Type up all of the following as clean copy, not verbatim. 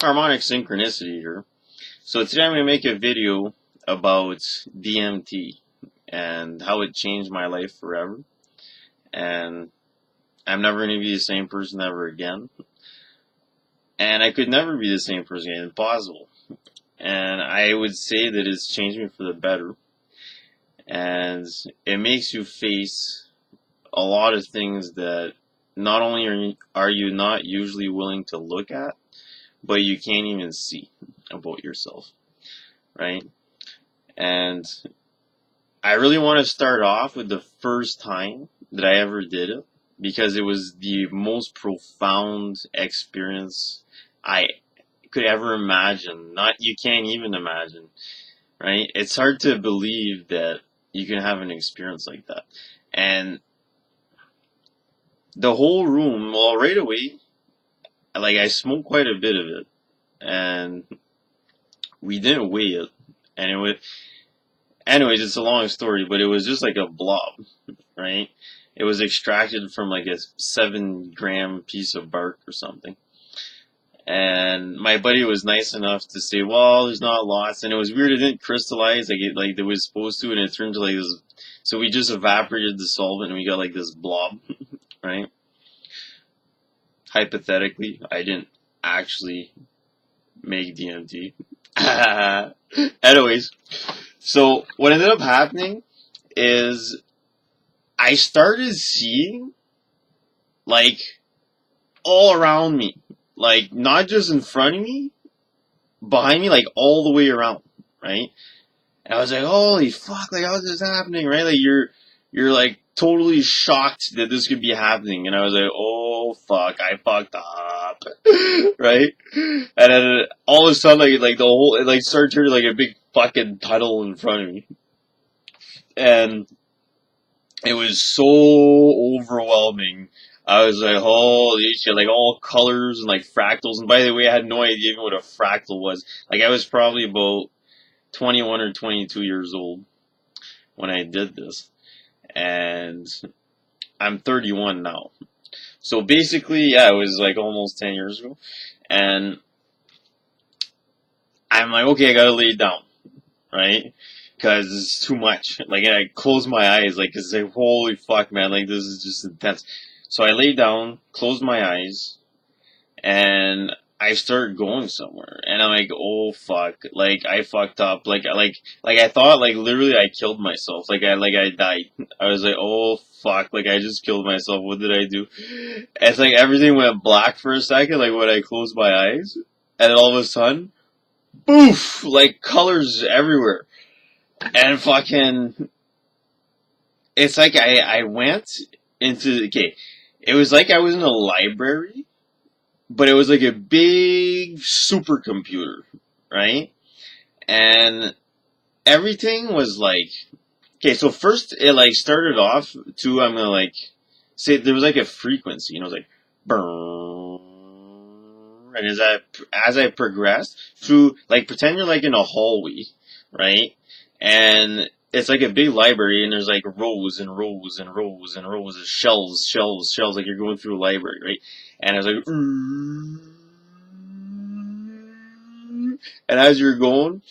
Harmonic synchronicity here. So today I'm going to make a video about DMT and how it changed my life forever. And I'm never going to be the same person ever again. And I could never be the same person again. Impossible. And I would say that it's changed me for the better. And it makes you face a lot of things that not only are you not usually willing to look at, but you can't even see about yourself, right? And I really want to start off with the first time that I ever did it, because it was the most profound experience I could ever imagine. You can't even imagine, right? It's hard to believe that you can have an experience like that. And the whole room, well, right away, like, I smoked quite a bit of it, and we didn't weigh it, and it was, anyways, it's a long story, but it was just like a blob, right? It was extracted from like a 7-gram piece of bark or something. And my buddy was nice enough to say, well, there's not lots, and it was weird, it didn't crystallize like it was supposed to, and it turned to like this, so we just evaporated the solvent, and we got like this blob, right? Hypothetically, I didn't actually make DMT. Anyways, so what ended up happening is I started seeing, like, all around me. Like, not just in front of me, behind me, like, all the way around, right? And I was like, holy fuck, like, how's this happening, right? Like, you're like, totally shocked that this could be happening. And I was like, oh, fuck, I fucked up, right? And then all of a sudden, like the whole, it, like, started turning like a big fucking tunnel in front of me. And it was so overwhelming. I was like, holy shit, like, all colors and, like, fractals. And by the way, I had no idea even what a fractal was. Like, I was probably about 21 or 22 years old when I did this. And I'm 31 now. So basically, yeah, it was like almost 10 years ago. And I'm like, okay, I gotta lay down, right? Because it's too much. Like, and I closed my eyes, like, cause like, holy fuck, man, like, this is just intense. So I lay down, closed my eyes, and I started going somewhere. And I'm like, oh fuck, like, I fucked up. Like I thought, like, literally I killed myself. Like, I died. I was like, oh fuck, like, I just killed myself. What did I do? It's like everything went black for a second, like, when I closed my eyes. And then all of a sudden, boof, like, colors everywhere. And fucking, it's like I went into, okay, it was like I was in a library, but it was like a big supercomputer, right? And everything was like, okay, so first it like started off to, I'm gonna like, say there was like a frequency, you know, it was like, brrrr. And as I progressed through, like, pretend you're like in a hallway, right? And it's like a big library, and there's like rows and rows and rows and rows of shelves, like you're going through a library, right? And I was like, and as you're going,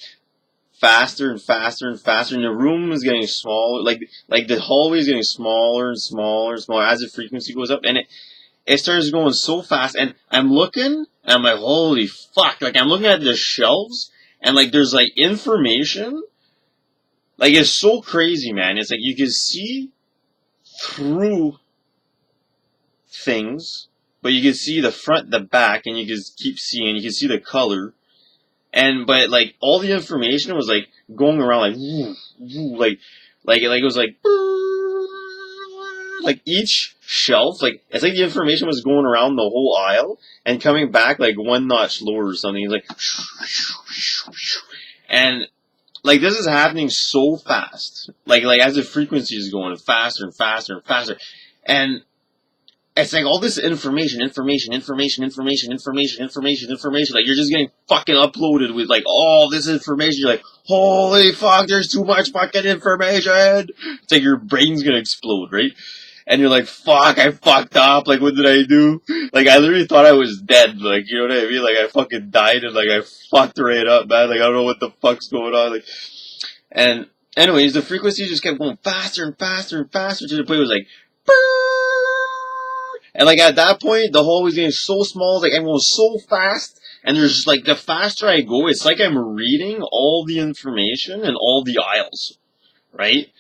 faster and faster and faster, and the room is getting smaller, like the hallway is getting smaller and smaller and smaller as the frequency goes up, and it starts going so fast, and I'm looking, and I'm like, holy fuck, like, I'm looking at the shelves, and like, there's like information. Like, it's so crazy, man. It's like you can see through things, but you can see the front, the back, and you can keep seeing, you can see the color. But like, all the information was like going around like, woo, woo, like it was like each shelf, like, it's like the information was going around the whole aisle and coming back like one notch lower or something. It's like, and like, this is happening so fast. Like, as the frequency is going faster and faster and faster. And it's like all this information. Like, you're just getting fucking uploaded with, like, all this information. You're like, holy fuck, there's too much fucking information. It's like your brain's gonna explode, right? and you're like, fuck, I fucked up, like, what did I do? Like, I literally thought I was dead, like, you know what I mean? Like, I fucking died, and, like, I fucked right up, man, like, I don't know what the fuck's going on, like, and, anyways, the frequency just kept going faster and faster and faster, to the point it was like, and, like, at that point, the hallway's getting so small, like, I'm going so fast, and there's just, like, the faster I go, it's like I'm reading all the information in all the aisles, right?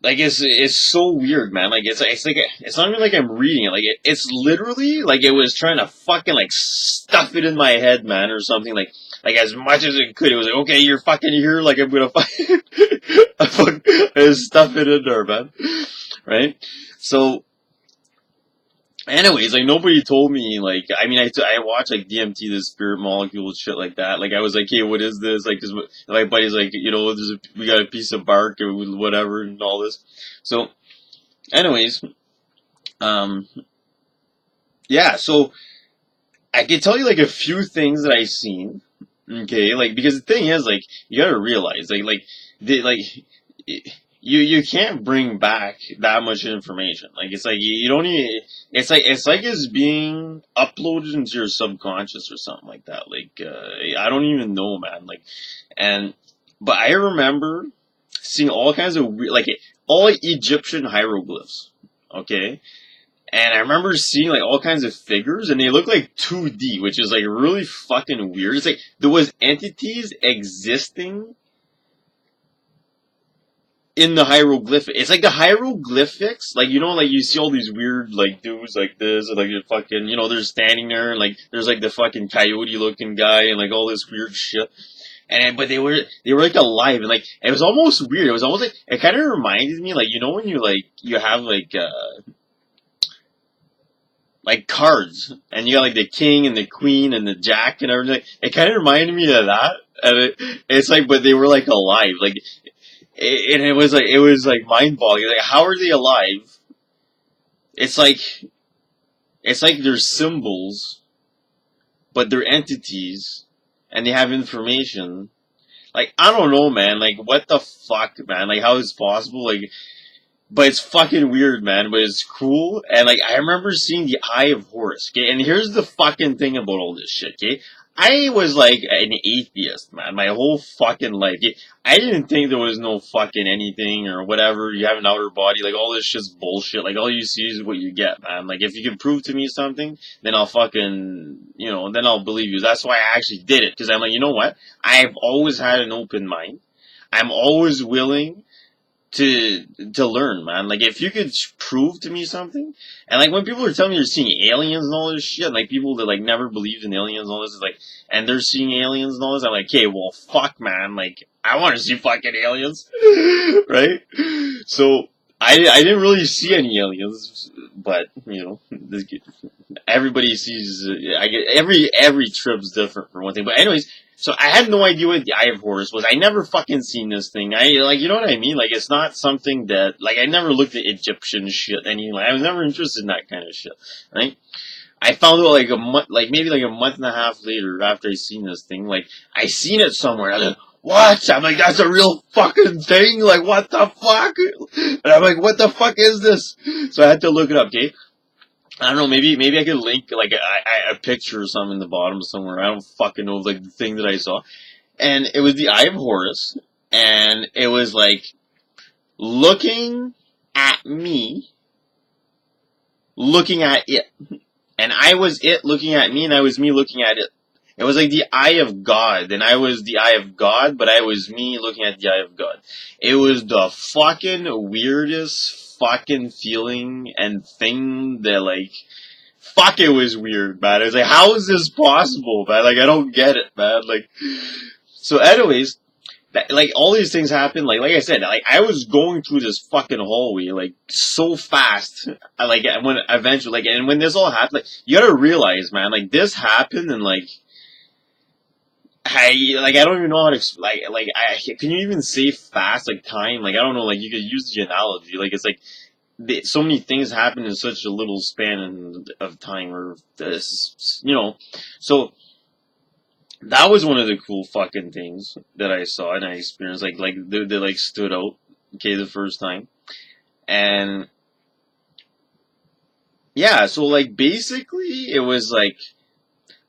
Like, it's so weird, man. Like, it's not even like I'm reading it. Like, it's literally, like, it was trying to fucking, like, stuff it in my head, man, or something. Like, as much as it could. It was like, okay, you're fucking here, like, I'm gonna stuff it in there, man. Right? So, anyways, like, nobody told me, like, I mean, I watched, like, DMT, the spirit molecule, shit like that. Like, I was like, hey, what is this? Like, cause my buddy's like, you know, we got a piece of bark or whatever and all this. So, anyways, um, yeah, so, I can tell you, like, a few things that I've seen. Okay, like, because the thing is, like, you gotta realize, you can't bring back that much information. Like, it's like, you don't even, it's like it's being uploaded into your subconscious or something like that. Like, I don't even know, man. Like, but I remember seeing all kinds of weird, like, all Egyptian hieroglyphs. Okay? And I remember seeing, like, all kinds of figures, and they look like 2D, which is, like, really fucking weird. It's like, there was entities existing in the hieroglyphic. It's like the hieroglyphics, like, you know, like, you see all these weird, like, dudes like this, and, like, they're fucking, you know, they're standing there, and, like, there's, like, the fucking coyote looking guy, and, like, all this weird shit. But they were, like, alive, and, like, it was almost weird. It was almost like, it kind of reminded me, like, you know, when you, like, you have, like cards, and you got, like, the king and the queen and the jack and everything. It kind of reminded me of that, and it's like, but they were, like, alive, like, and it was like mind-boggling. Like, how are they alive? It's like, they're symbols, but they're entities, and they have information. Like, I don't know, man. Like, what the fuck, man? Like, how is it possible? Like, but it's fucking weird, man, but it's cool, and, like, I remember seeing the Eye of Horus, okay, and here's the fucking thing about all this shit, okay? I was, like, an atheist, man, my whole fucking life. Okay? I didn't think there was no fucking anything, or whatever, you have an outer body, like, all this shit's bullshit, like, all you see is what you get, man. Like, if you can prove to me something, then I'll fucking, you know, then I'll believe you. That's why I actually did it, because I'm like, you know what? I've always had an open mind. I'm always willing to learn, man. Like, if you could prove to me something, and, like, when people are telling me they're seeing aliens and all this shit, and, like, people that, like, never believed in aliens and all this, is like, and they're seeing aliens and all this, I'm like, okay, well, fuck, man, like, I want to see fucking aliens, right? So, I didn't really see any aliens, but, you know, everybody sees, I get, every trip's different for one thing, but anyways, so I had no idea what the Eye of Horus was. I never fucking seen this thing. Like, you know what I mean? Like, it's not something that, like, I never looked at Egyptian shit. Like, I was never interested in that kind of shit, right? I found out, like, maybe like a month and a half later after I seen this thing. Like, I seen it somewhere. I was like, what? I'm like, that's a real fucking thing? Like, what the fuck? And I'm like, what the fuck is this? So I had to look it up, okay? I don't know, maybe I could link, like, a picture or something in the bottom somewhere. I don't fucking know, like, the thing that I saw. And it was the Eye of Horus, and it was, like, looking at me, looking at it. And I was it looking at me, and I was me looking at it. It was like the Eye of God, and I was the Eye of God, but I was me looking at the Eye of God. It was the fucking weirdest fucking feeling and thing that, like, fuck, it was weird, man. It was like, how is this possible, man? Like, I don't get it, man. Like, so anyways, like, all these things happen, like I said, like, I was going through this fucking hallway, like, so fast, like, when, eventually, like, and when this all happened, like, you gotta realize, man, like, this happened, and, like, I don't even know how to, can you even say fast, like, time? Like, I don't know, like, you could use the analogy, like, it's like, so many things happen in such a little span of time, or this, you know, so, that was one of the cool fucking things that I saw and I experienced, like, they like, stood out, okay, the first time, and yeah, so like basically it was like,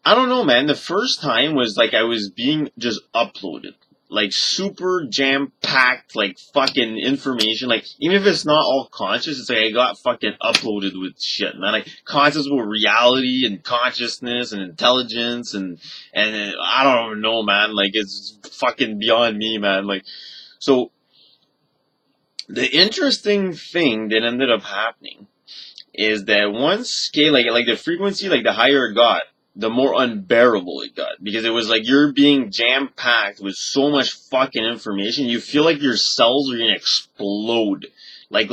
I don't know, man. The first time was like I was being just uploaded. Like super jam packed, like fucking information. Like even if it's not all conscious, it's like I got fucking uploaded with shit, man. Like concepts with reality and consciousness and intelligence and I don't know, man. Like it's fucking beyond me, man. Like so, the interesting thing that ended up happening is that once scale, like the frequency, like the higher it got, the more unbearable it got, because it was like you're being jam packed with so much fucking information. You feel like your cells are gonna explode, you're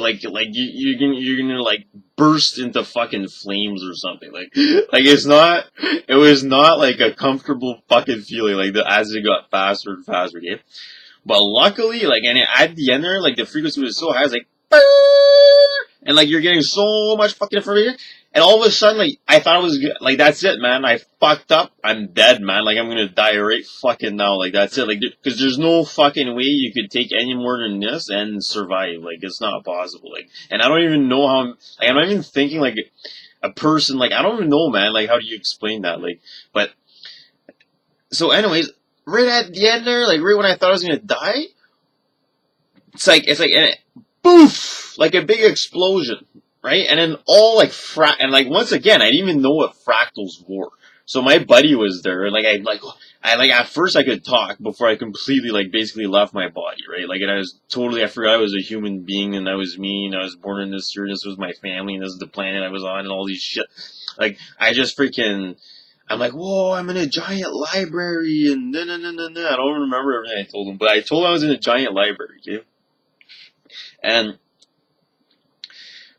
gonna like burst into fucking flames or something. Like it's not, it was not like a comfortable fucking feeling. Like the as it got faster and faster, okay. But luckily, like, and at the end there, like, the frequency was so high, it's like, and like, you're getting so much fucking information, and all of a sudden, like, I thought it was good. Like, that's it, man. I fucked up. I'm dead, man. Like, I'm gonna die right fucking now. Like, that's it. Like, cause there's no fucking way you could take any more than this and survive. Like, it's not possible. Like, and I don't even know how, like, I'm not even thinking like a person, like, I don't even know, man. Like, how do you explain that? Like, but, so anyways, right at the end there, like right when I thought I was gonna die, and it, boof, like a big explosion, right? And then all like and like once again, I didn't even know what fractals were. So my buddy was there, and like at first I could talk before I completely like basically left my body, right? Like, and I forgot I was a human being, and that was me, and I was born in this year, and this was my family, and this is the planet I was on, and all these shit. Like, I just freaking, I'm like, whoa, I'm in a giant library, and no, no, no, no, no. I don't remember everything I told him, but I told him I was in a giant library, okay? And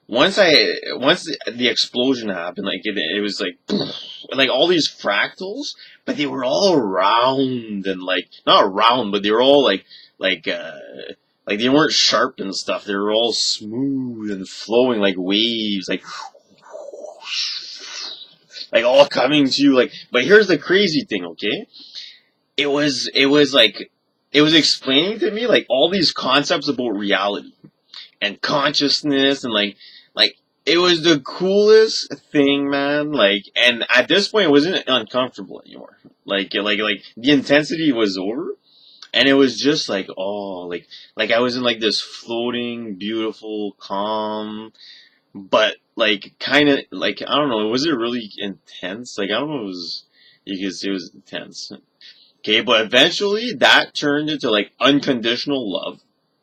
once the explosion happened, like it was like, like all these fractals, but they were all round and like not round, but they were all like uh like they weren't sharp and stuff. They were all smooth and flowing like waves, like all coming to you. Like, but here's the crazy thing, okay? It was explaining to me like all these concepts about reality and consciousness and like it was the coolest thing, man. Like, and at this point it wasn't uncomfortable anymore. Like the intensity was over, and it was just like, oh, like I was in like this floating beautiful calm, but like kind of like, I don't know, was it really intense? Like, I don't know, it was, you could say it was intense. Okay, but eventually that turned into like unconditional love.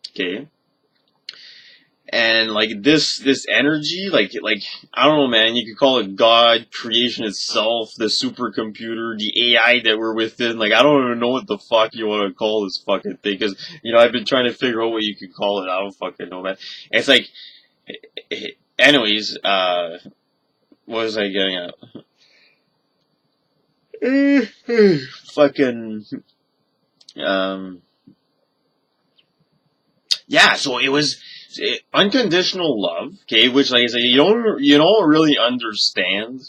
Okay, and like this energy, like I don't know, man. You could call it God, creation itself, the supercomputer, the AI that we're within. Like, I don't even know what the fuck you want to call this fucking thing, because I've been trying to figure out what you could call it. I don't fucking know, man. It's like, anyways, what was I getting at? Fucking, um, yeah. So it was unconditional love, okay, which, like I said, you don't really understand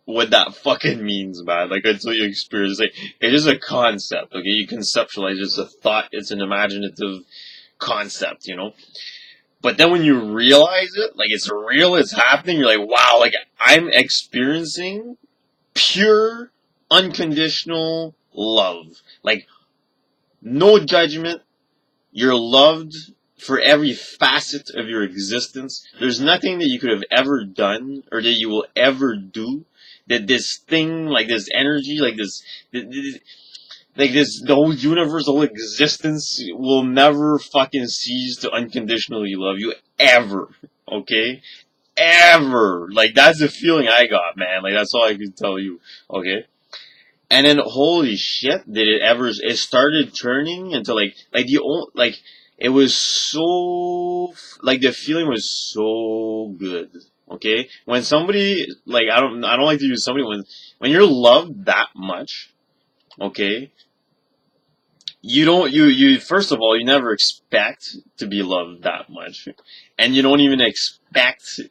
what that fucking means, man. Like, until you experience it. It's just a concept, okay? You conceptualize, it's a thought, it's an imaginative concept, But then when you realize it, like it's real, it's happening, you're like, wow, like I'm experiencing pure, unconditional love. Like, no judgment, you're loved for every facet of your existence. There's nothing that you could have ever done or that you will ever do that this thing, like this energy, the whole universe, the whole existence will never fucking cease to unconditionally love you ever. Okay? Ever. Like, that's the feeling I got, man. Like, that's all I can tell you. Okay? And then, holy shit, it started turning into it was so, like, the feeling was so good. Okay? When somebody, like, I don't like to use somebody, when you're loved that much, okay? First of all, you never expect to be loved that much. And you don't even expect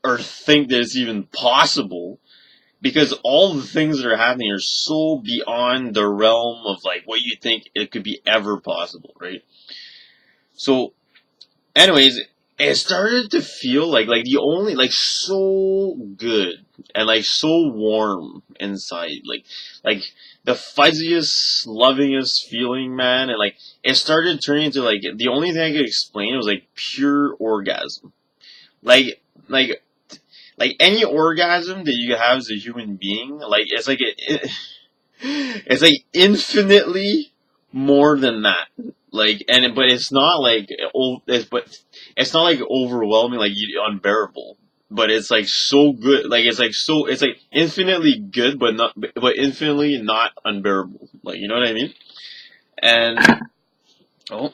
or think that it's even possible, because all the things that are happening are so beyond the realm of like what you think it could be ever possible, right? So, anyways, it started to feel like the only, like, so good and like so warm inside, like the fuzziest, lovingest feeling, man. And like it started turning into like the only thing I could explain was like pure orgasm, like like like any orgasm that you have as a human being, like it's like it's like infinitely more than that. Like, and but it's not like but it's not like overwhelming, like unbearable. But it's like so good, like it's like infinitely good, but infinitely not unbearable. Like, you know what I mean? And oh,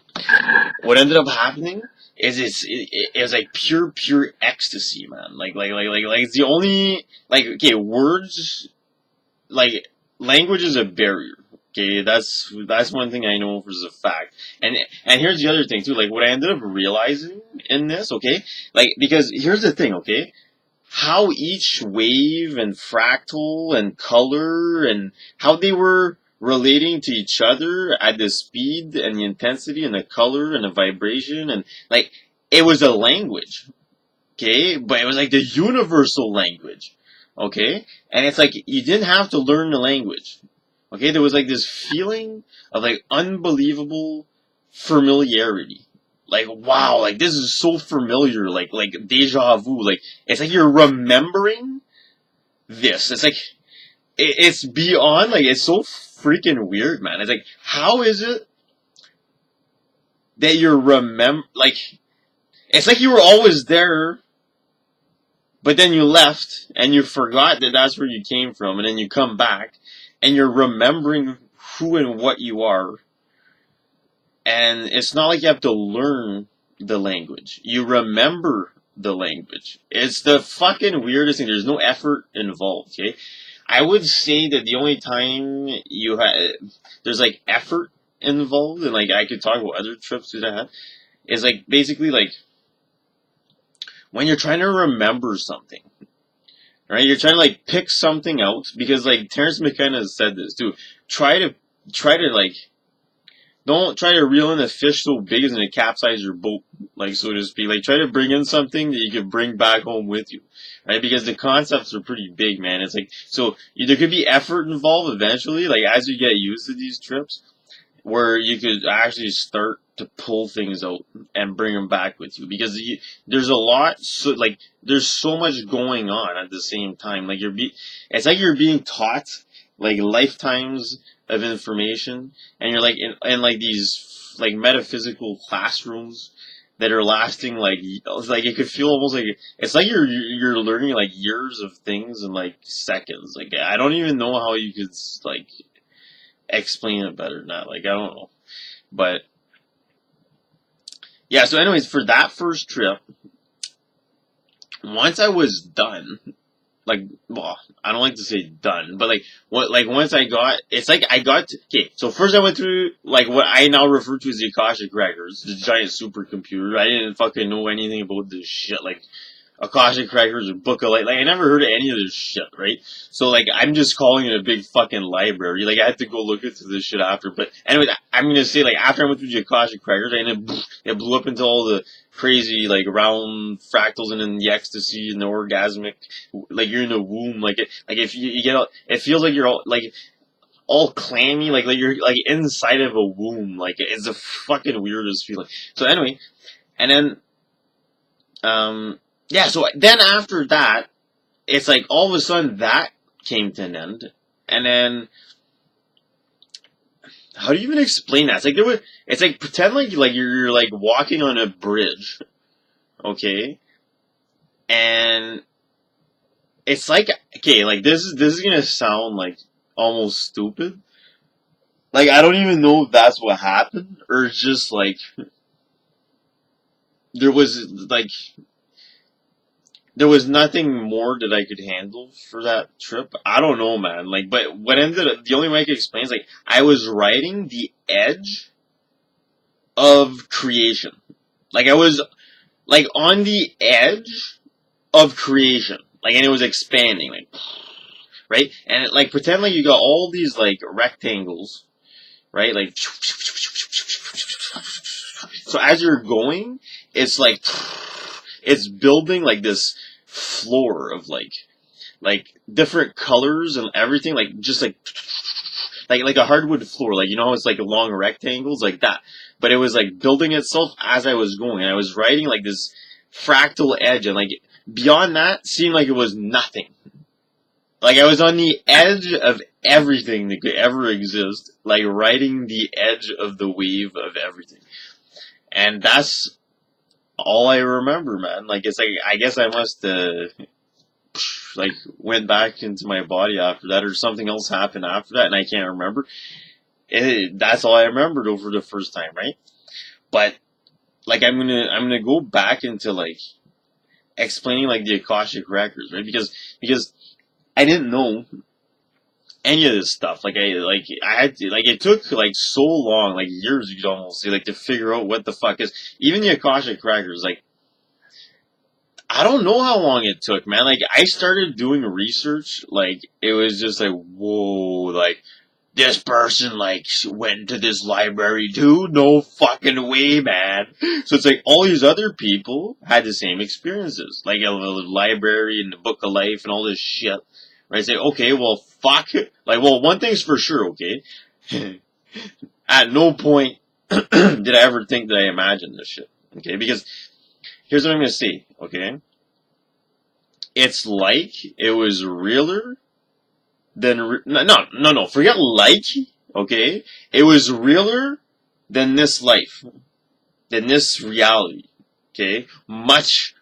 what ended up happening is it was like pure ecstasy, man. Like it's the only, like, okay, words, like, language is a barrier. Okay, that's one thing I know for a fact. And here's the other thing too. Like what I ended up realizing in this, okay, like, because here's the thing, okay, how each wave and fractal and color and how they were relating to each other at the speed and the intensity and the color and the vibration, and like it was a language, okay, but it was like the universal language, okay, and it's like you didn't have to learn the language, okay. There was like this feeling of like unbelievable familiarity, like, wow, like this is so familiar, like deja vu, like it's like you're remembering this. It's like it's beyond, like it's so freaking weird, man. It's like, how is it that you're like, it's like you were always there, but then you left and you forgot that that's where you came from, and then you come back and you're remembering who and what you are. And it's not like you have to learn the language. You remember the language. It's the fucking weirdest thing. There's no effort involved, okay? I would say that the only time there's like effort involved, and like I could talk about other trips that I had, is like basically like when you're trying to remember something, right? You're trying to like pick something out, because like Terrence McKenna said this too. Try to like, don't try to reel in a fish so big as to capsize your boat, like, so to speak. Like, try to bring in something that you can bring back home with you, right? Because the concepts are pretty big, man. It's like, so there could be effort involved eventually, like as you get used to these trips, where you could actually start to pull things out and bring them back with you, because there's a lot, so like there's so much going on at the same time. Like it's like you're being taught like lifetimes of information, and you're like in like these like metaphysical classrooms that are lasting like it could feel almost like it's like you're learning like years of things in like seconds. Like I don't even know how you could like explain it better than that. Like I don't know, but yeah. So, anyways, for that first trip, once I was done, like, well, I don't like to say done, but like what, like once I got, it's like I got okay. So first I went through like what I now refer to as the Akashic Records, the giant supercomputer. I didn't fucking know anything about this shit, like Akashic Records or Book of Light. Like I never heard of any of this shit, right? So like I'm just calling it a big fucking library. Like I had to go look into this shit after. But anyway, I'm gonna say like after I went through the Akashic Records, and it blew up into all the crazy like round fractals and then the ecstasy and the orgasmic, like you're in the womb, like if you get it feels like you're all clammy, like you're like inside of a womb, like it's the fucking weirdest feeling. So anyway, and then yeah, so then after that, it's like all of a sudden that came to an end, and then how do you even explain that? It's like it's like pretend like you're like walking on a bridge, okay, and it's like, okay, like this is gonna sound like almost stupid, like I don't even know if that's what happened or it's just like there was like. There was nothing more that I could handle for that trip. I don't know, man. Like, but what ended up, the only way I could explain is like, I was riding the edge of creation. Like, I was, like, on the edge of creation. Like, and it was expanding, like, right? And, like, pretend like you got all these, like, rectangles, right? Like, so as you're going, it's like, it's building like this floor of like different colors and everything, like just like a hardwood floor, like you know how it's like long rectangles like that. But it was like building itself as I was going, and I was riding like this fractal edge, and like beyond that seemed like it was nothing. Like I was on the edge of everything that could ever exist, like riding the edge of the wave of everything. And that's all I remember, man. Like it's like I guess I must like went back into my body after that, or something else happened after that, and I can't remember. That's all I remembered over the first time, right? But like I'm gonna go back into like explaining like the Akashic records, right? Because I didn't know any of this stuff. Like I had to, like it took like so long, like years you could almost say, like to figure out what the fuck is even the Akashic records. Like I don't know how long it took, man. Like I started doing research, like it was just like whoa, like this person like went to this library too? No fucking way, man. So it's like all these other people had the same experiences, like a library and the book of life and all this shit. Right? Say, okay, well, fuck. Like, well, one thing's for sure, okay? At no point did I ever think that I imagined this shit, okay? Because here's what I'm gonna say, okay? It's like it was realer than no. Forget like, okay? It was realer than this life, than this reality, okay? Much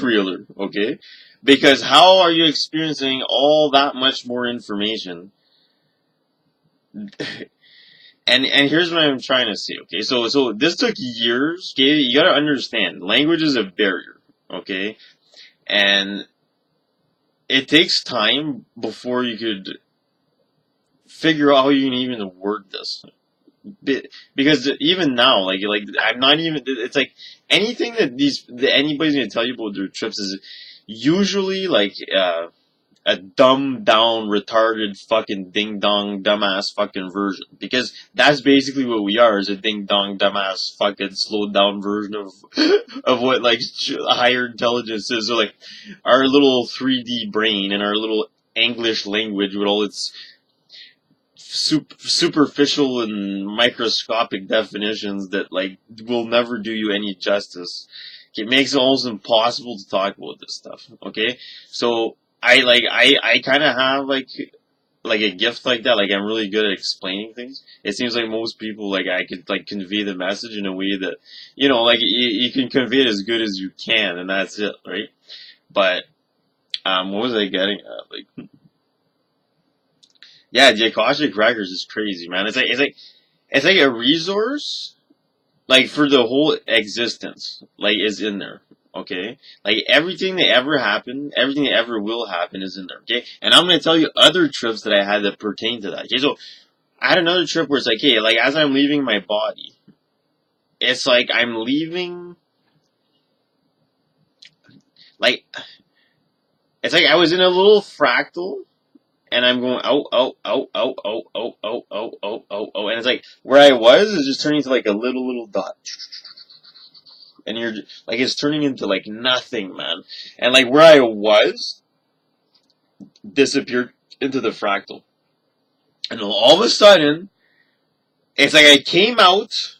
realer, okay? Because how are you experiencing all that much more information? And here's what I'm trying to say, okay? So this took years, okay? You gotta understand, language is a barrier, okay? And it takes time before you could figure out how you can even word this. Because even now, like I'm not even, it's like anything that anybody's gonna tell you about their trips is usually like a dumbed down, retarded, fucking ding dong, dumbass fucking version. Because that's basically what we are, is a ding dong, dumbass, fucking slowed down version of what like higher intelligence is. So like our little 3D brain and our little English language with all its superficial and microscopic definitions that like will never do you any justice. It makes it almost impossible to talk about this stuff. Okay, so I kind of have like a gift like that. Like I'm really good at explaining things. It seems like most people like I could like convey the message in a way that like you can convey it as good as you can, and that's it, right? But what was I getting at? Like. Yeah, the Akashic Records is crazy, man. It's like a resource, like for the whole existence, like is in there. Okay, like everything that ever happened, everything that ever will happen is in there. Okay, and I'm gonna tell you other trips that I had that pertain to that. Okay, so I had another trip where it's like, hey, like as I'm leaving my body, it's like I'm leaving, like it's like I was in a little fractal. And I'm going, and it's like, where I was is just turning to like a little dot. And you're, like, it's turning into like nothing, man. And like where I was, disappeared into the fractal. And all of a sudden, it's like I came out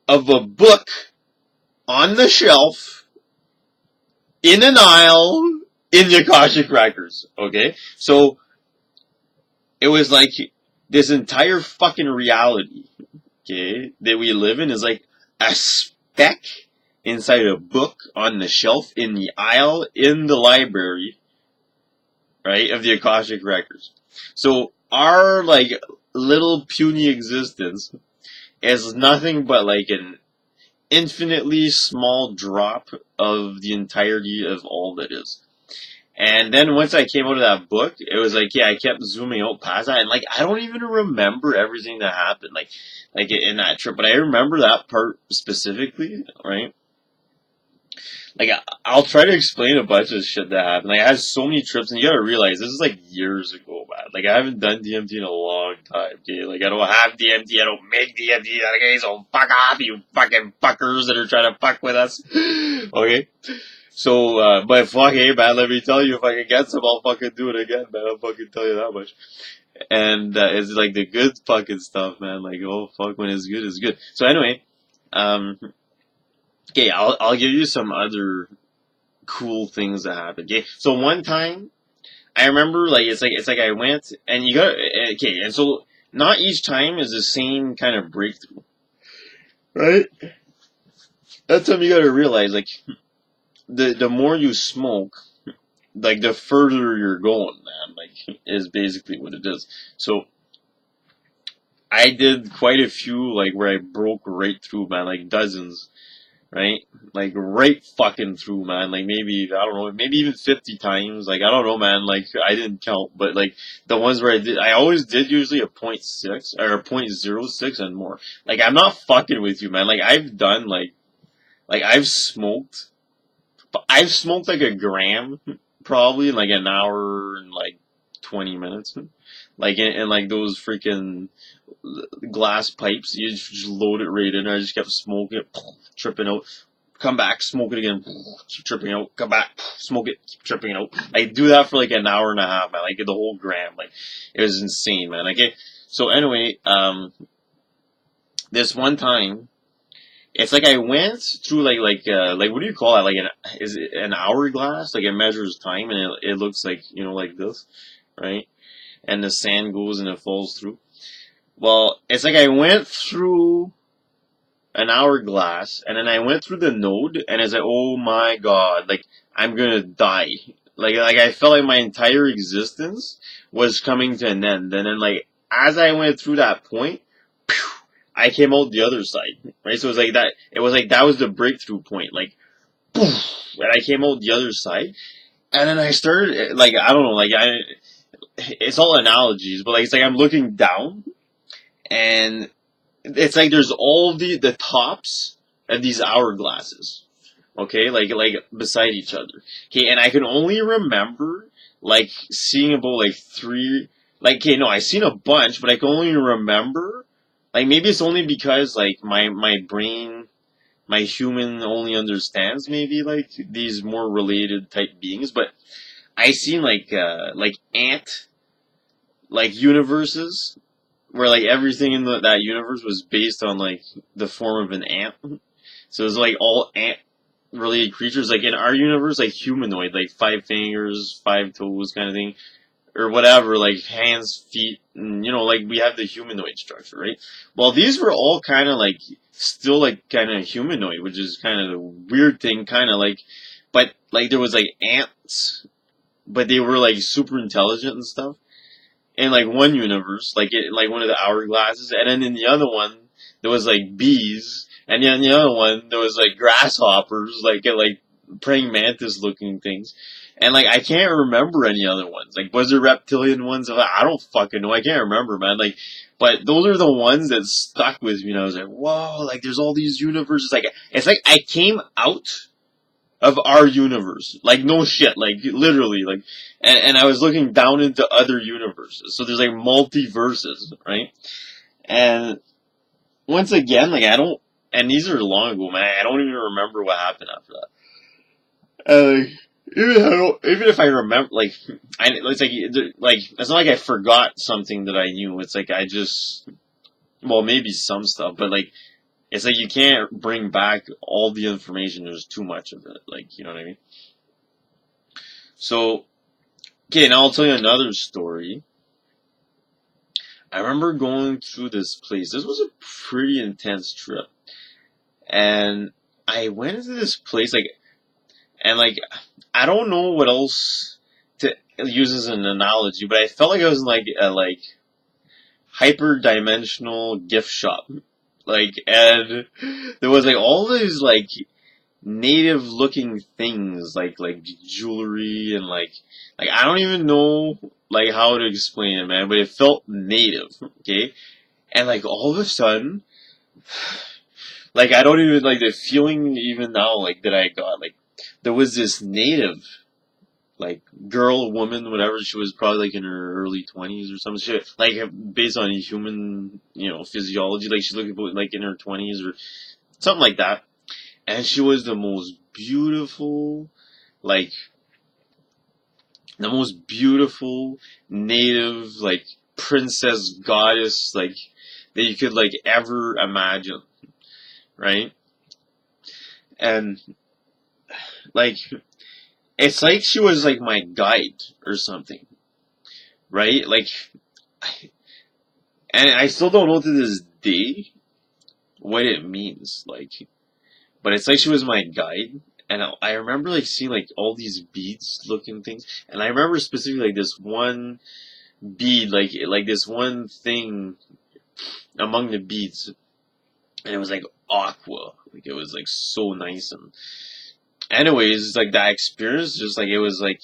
of a book on the shelf, in an aisle, in the Akashic Records, okay? So, it was like this entire fucking reality, okay, that we live in is like a speck inside a book on the shelf, in the aisle, in the library, right, of the Akashic Records. So our like little puny existence is nothing but like an infinitely small drop of the entirety of all that is. And then once I came out of that book, it was like, yeah, I kept zooming out past that, and like I don't even remember everything that happened, like in that trip, but I remember that part specifically, right? Like I'll try to explain a bunch of shit that happened. Like I had so many trips, and you gotta realize this is like years ago, man. Like I haven't done DMT in a long time, okay? Like, I don't have DMT, I don't make DMT, okay? So fuck off, you fucking fuckers that are trying to fuck with us, okay? So, but fuck, hey, man, let me tell you, if I can get some, I'll fucking do it again, man. I'll fucking tell you that much. And, it's like the good fucking stuff, man. Like, oh, fuck, when it's good, it's good. So anyway, okay, I'll give you some other cool things that happened, okay? So one time, I remember, like, it's like I went, and you got, okay, and so, not each time is the same kind of breakthrough, right? That's something you gotta realize, like, the more you smoke, like, the further you're going, man, like, is basically what it is. So, I did quite a few, like, where I broke right through, man, like, dozens, right? Like, right fucking through, man. Like, maybe, I don't know, maybe even 50 times. Like, I don't know, man. Like, I didn't count, but, like, the ones where I always did usually a .6, or a .06 and more. Like, I'm not fucking with you, man. Like, I've done, like, I've smoked, like, a gram, probably, in, like, an hour and, like, 20 minutes. Like, in like, those freaking glass pipes, you just load it right in. I just kept smoking it, tripping out. Come back, smoke it again, keep tripping out. Come back, smoke it, keep tripping out. I do that for like an hour and a half, man. Like the whole gram, like it was insane, man. Okay, so anyway, this one time, it's like I went through like what do you call it? Like is it an hourglass? Like it measures time and it looks like like this, right? And the sand goes and it falls through. Well, it's like I went through an hourglass, and then I went through the node, and it's like, oh my god, like, I'm gonna die. Like I felt like my entire existence was coming to an end, and then, like, as I went through that point, phew, I came out the other side, right? So it was like that was the breakthrough point, like, poof, and I came out the other side, and then I started, like, I don't know, like, it's all analogies, but, like, it's like I'm looking down, and it's like there's all the tops of these hourglasses, okay, like beside each other, okay, and I can only remember like seeing about like three, like, okay, no, I seen a bunch, but I can only remember, like, maybe it's only because like my brain, my human only understands maybe like these more related type beings, but I seen like ant like universes where like everything in that universe was based on like the form of an ant. So it was like all ant related creatures. Like in our universe, like humanoid, like 5 fingers, 5 toes kind of thing. Or whatever, like hands, feet, and like we have the humanoid structure, right? Well, these were all kind of like, still like kind of humanoid, which is kind of the weird thing, kind of like, but like there was like ants, but they were like super intelligent and stuff. In like one universe, like one of the hourglasses, and then in the other one there was like bees, and then in the other one there was like grasshoppers, like praying mantis looking things, and like I can't remember any other ones. Like was there reptilian ones? I don't fucking know. I can't remember, man. Like, but those are the ones that stuck with me, and I was like, whoa, like there's all these universes. Like it's like I came out of our universe. Like, no shit. Like, literally. Like, and I was looking down into other universes. So there's like multiverses, right? And once again, like, and these are long ago, man. I don't even remember what happened after that. Like, even if I remember, like, it's like, it's not like I forgot something that I knew. It's like I just, well, maybe some stuff, but like, it's like you can't bring back all the information. There's too much of it. Like, you know what I mean? So, okay, now I'll tell you another story. I remember going through this place. This was a pretty intense trip. And I went into this place, like, and like, I don't know what else to use as an analogy, but I felt like I was in like a, like, hyper-dimensional gift shop. Like, and there was like all these like native looking things, like jewelry and like I don't even know like how to explain it, man, but it felt native, okay? And like all of a sudden, like I don't even, like the feeling even now, like that I got, like there was this native like girl, woman, whatever. She was probably like in her early 20s or some shit. Like based on human, physiology, like she looked like in her 20s or something like that. And she was the most beautiful, like the most beautiful native, like princess goddess, like that you could like ever imagine, right? And like it's like she was like my guide or something, right? Like, and I still don't know to this day what it means, like, but it's like she was my guide. And I remember like seeing like all these beads looking things, and I remember specifically like this one bead, like this one thing among the beads, and it was like aqua, like it was like so nice. And anyways, like that experience, just like it was like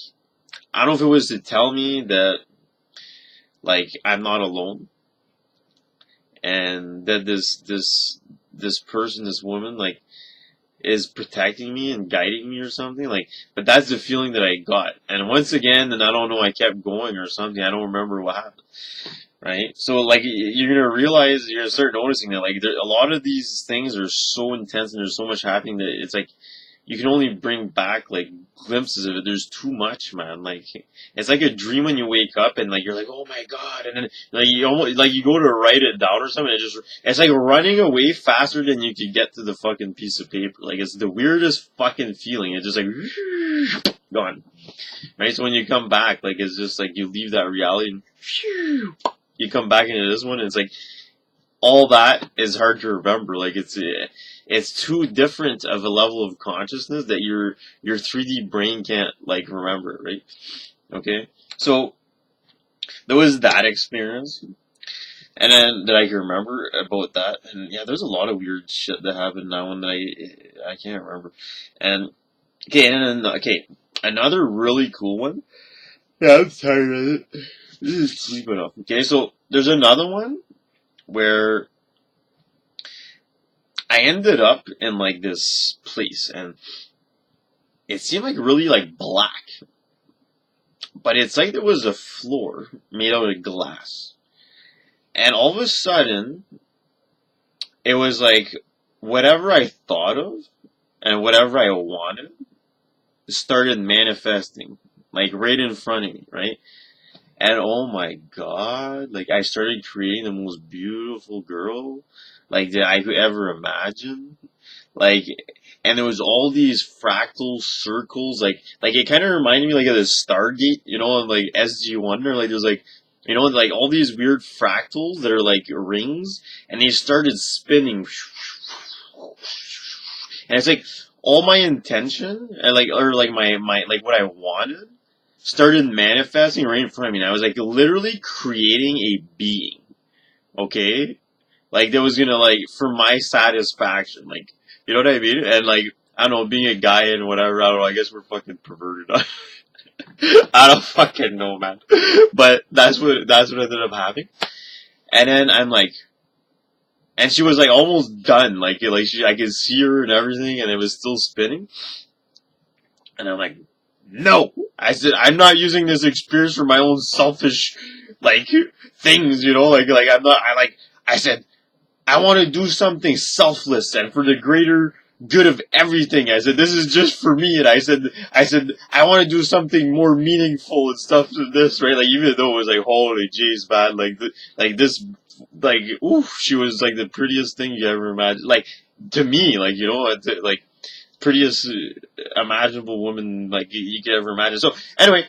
I don't know if it was to tell me that like I'm not alone, and that this person, this woman, like is protecting me and guiding me or something. Like, but that's the feeling that I got. And once again, and I don't know, I kept going or something. I don't remember what happened. Right? So like you're gonna realize, you're gonna start noticing that like a lot of these things are so intense and there's so much happening that it's like you can only bring back like glimpses of it. There's too much, man. Like it's like a dream when you wake up and like you're like, oh my god, and then like you almost like you go to write it down or something. It's like running away faster than you could get to the fucking piece of paper. Like it's the weirdest fucking feeling. It's just like gone. Right? So when you come back, like it's just like you leave that reality and you come back into this one, and it's like all that is hard to remember. Like it's too different of a level of consciousness that your 3D brain can't like remember, right? Okay, so there was that experience, and then that I can remember about that, and yeah, there's a lot of weird shit that happened now, and I can't remember. And okay, another really cool one. Yeah, I'm tired of it. This is sleeping up. Okay, so there's another one where I ended up in like this place, and it seemed like really like black, but it's like there was a floor made out of glass, and all of a sudden it was like whatever I thought of and whatever I wanted started manifesting like right in front of me, right? And oh my god, like I started creating the most beautiful girl like that I could ever imagine. Like, and there was all these fractal circles, like it kind of reminded me like of the Stargate, and like SG Wonder, like there's like, like all these weird fractals that are like rings, and they started spinning, and it's like all my intention and like or like my like what I wanted started manifesting right in front of me. And I was like literally creating a being, okay? Like that was gonna like for my satisfaction, like you know what I mean? And like I don't know, being a guy and whatever, I don't know. I guess we're fucking perverted. I don't fucking know, man. But that's what ended up happening. And then I'm like, and she was like almost done, like I could see her and everything, and it was still spinning. And I'm like, no. I said, I'm not using this experience for my own selfish, like, things, like, I'm not, I said, I want to do something selfless and for the greater good of everything. I said, this is just for me. And I said, I want to do something more meaningful and stuff than this, right? Like, even though it was like, holy jeez, man, like this, like, oof, she was like the prettiest thing you ever imagined. Like, to me, like, like, prettiest imaginable woman like you could ever imagine. So anyway,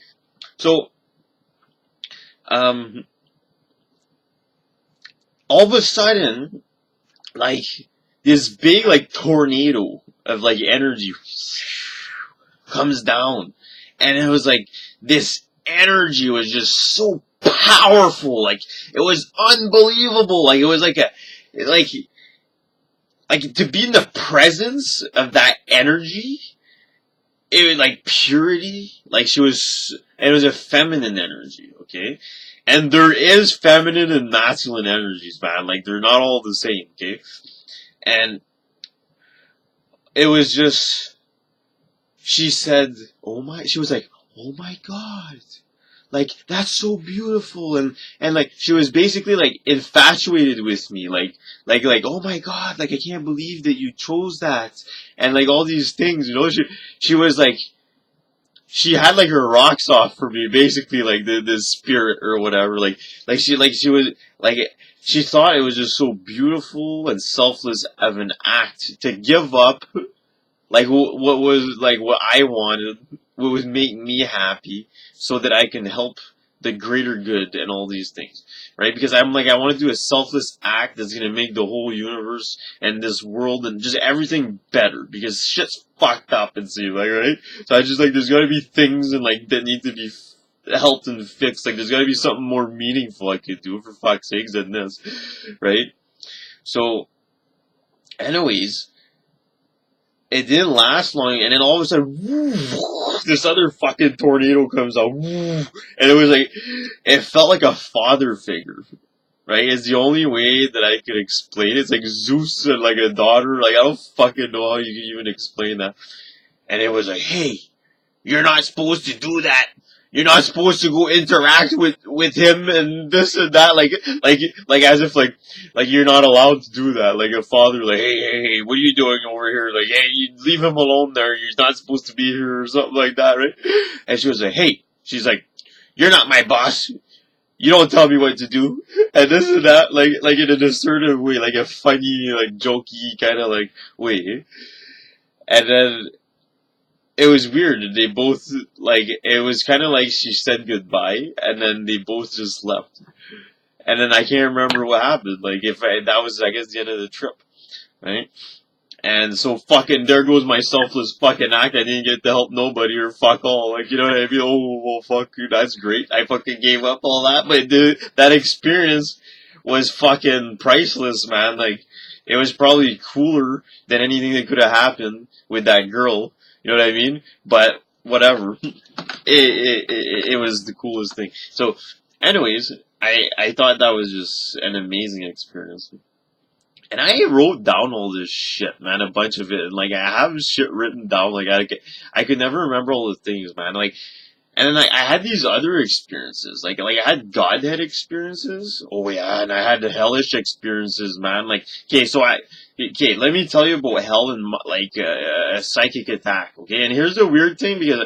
all of a sudden, like this big like tornado of like energy comes down, and it was like this energy was just so powerful, like it was unbelievable, like it was like like to be in the presence of that energy. It was like purity, like it was a feminine energy, okay? And there is feminine and masculine energies, man, like they're not all the same, okay? And it was just, she said, she was like, oh my god. Like, that's so beautiful, and like, she was basically, like, infatuated with me, like, oh my god, like, I can't believe that you chose that, and like, all these things, she was like, she had like her rocks off for me, basically, like, the spirit or whatever, she was, like, she thought it was just so beautiful and selfless of an act to give up like what was like what I wanted, what would make me happy, so that I can help the greater good and all these things, right? Because I'm like I want to do a selfless act that's gonna make the whole universe and this world and just everything better. Because shit's fucked up and see like right. So I just like there's gotta be things and like that need to be helped and fixed. Like there's gotta be something more meaningful I could do for fuck's sakes than this, right? So, anyways, it didn't last long, and then all of a sudden, woo, this other fucking tornado comes out, woo, and it was like, it felt like a father figure, right? It's the only way that I could explain it. It's like Zeus and like a daughter, like I don't fucking know how you can even explain that. And it was like, hey, you're not supposed to do that. You're not supposed to go interact with him and this and that, like as if like you're not allowed to do that. Like a father, like, hey, what are you doing over here? Like, hey, you leave him alone there. You're not supposed to be here or something like that, right? And she was like, hey, she's like, you're not my boss. You don't tell me what to do. And this and that, like in an assertive way, like a funny, like jokey kind of like way. And then it was weird. They both, like, it was kind of like she said goodbye, and then they both just left. And then I can't remember what happened. Like, that was, I guess, the end of the trip, right? And so fucking, there goes my selfless fucking act. I didn't get to help nobody or fuck all. Like, you know what I mean? Oh, well, fuck you. That's great. I fucking gave up all that. But dude, that experience was fucking priceless, man. Like, it was probably cooler than anything that could have happened with that girl. You know what I mean? But whatever. It was the coolest thing. So, anyways, I thought that was just an amazing experience. And I wrote down all this shit, man, a bunch of it. And like, I have shit written down. Like, I could never remember all the things, man. Like, and then like, I had these other experiences. Like I had Godhead experiences. Oh yeah, and I had the hellish experiences, man. Like, okay, let me tell you about hell and like a psychic attack. Okay, and here's the weird thing because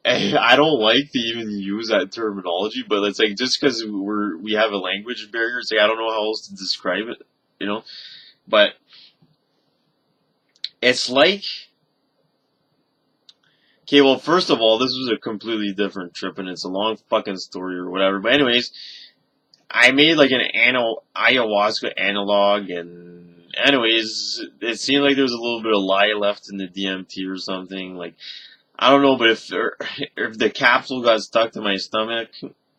I don't like to even use that terminology, but it's like just because we have a language barrier, it's like I don't know how else to describe it, you know. But it's like, okay, well, first of all, this was a completely different trip, and it's a long fucking story or whatever. But anyways, I made like an ayahuasca analog, and anyways, it seemed like there was a little bit of lie left in the DMT or something. Like, I don't know, but if the capsule got stuck to my stomach,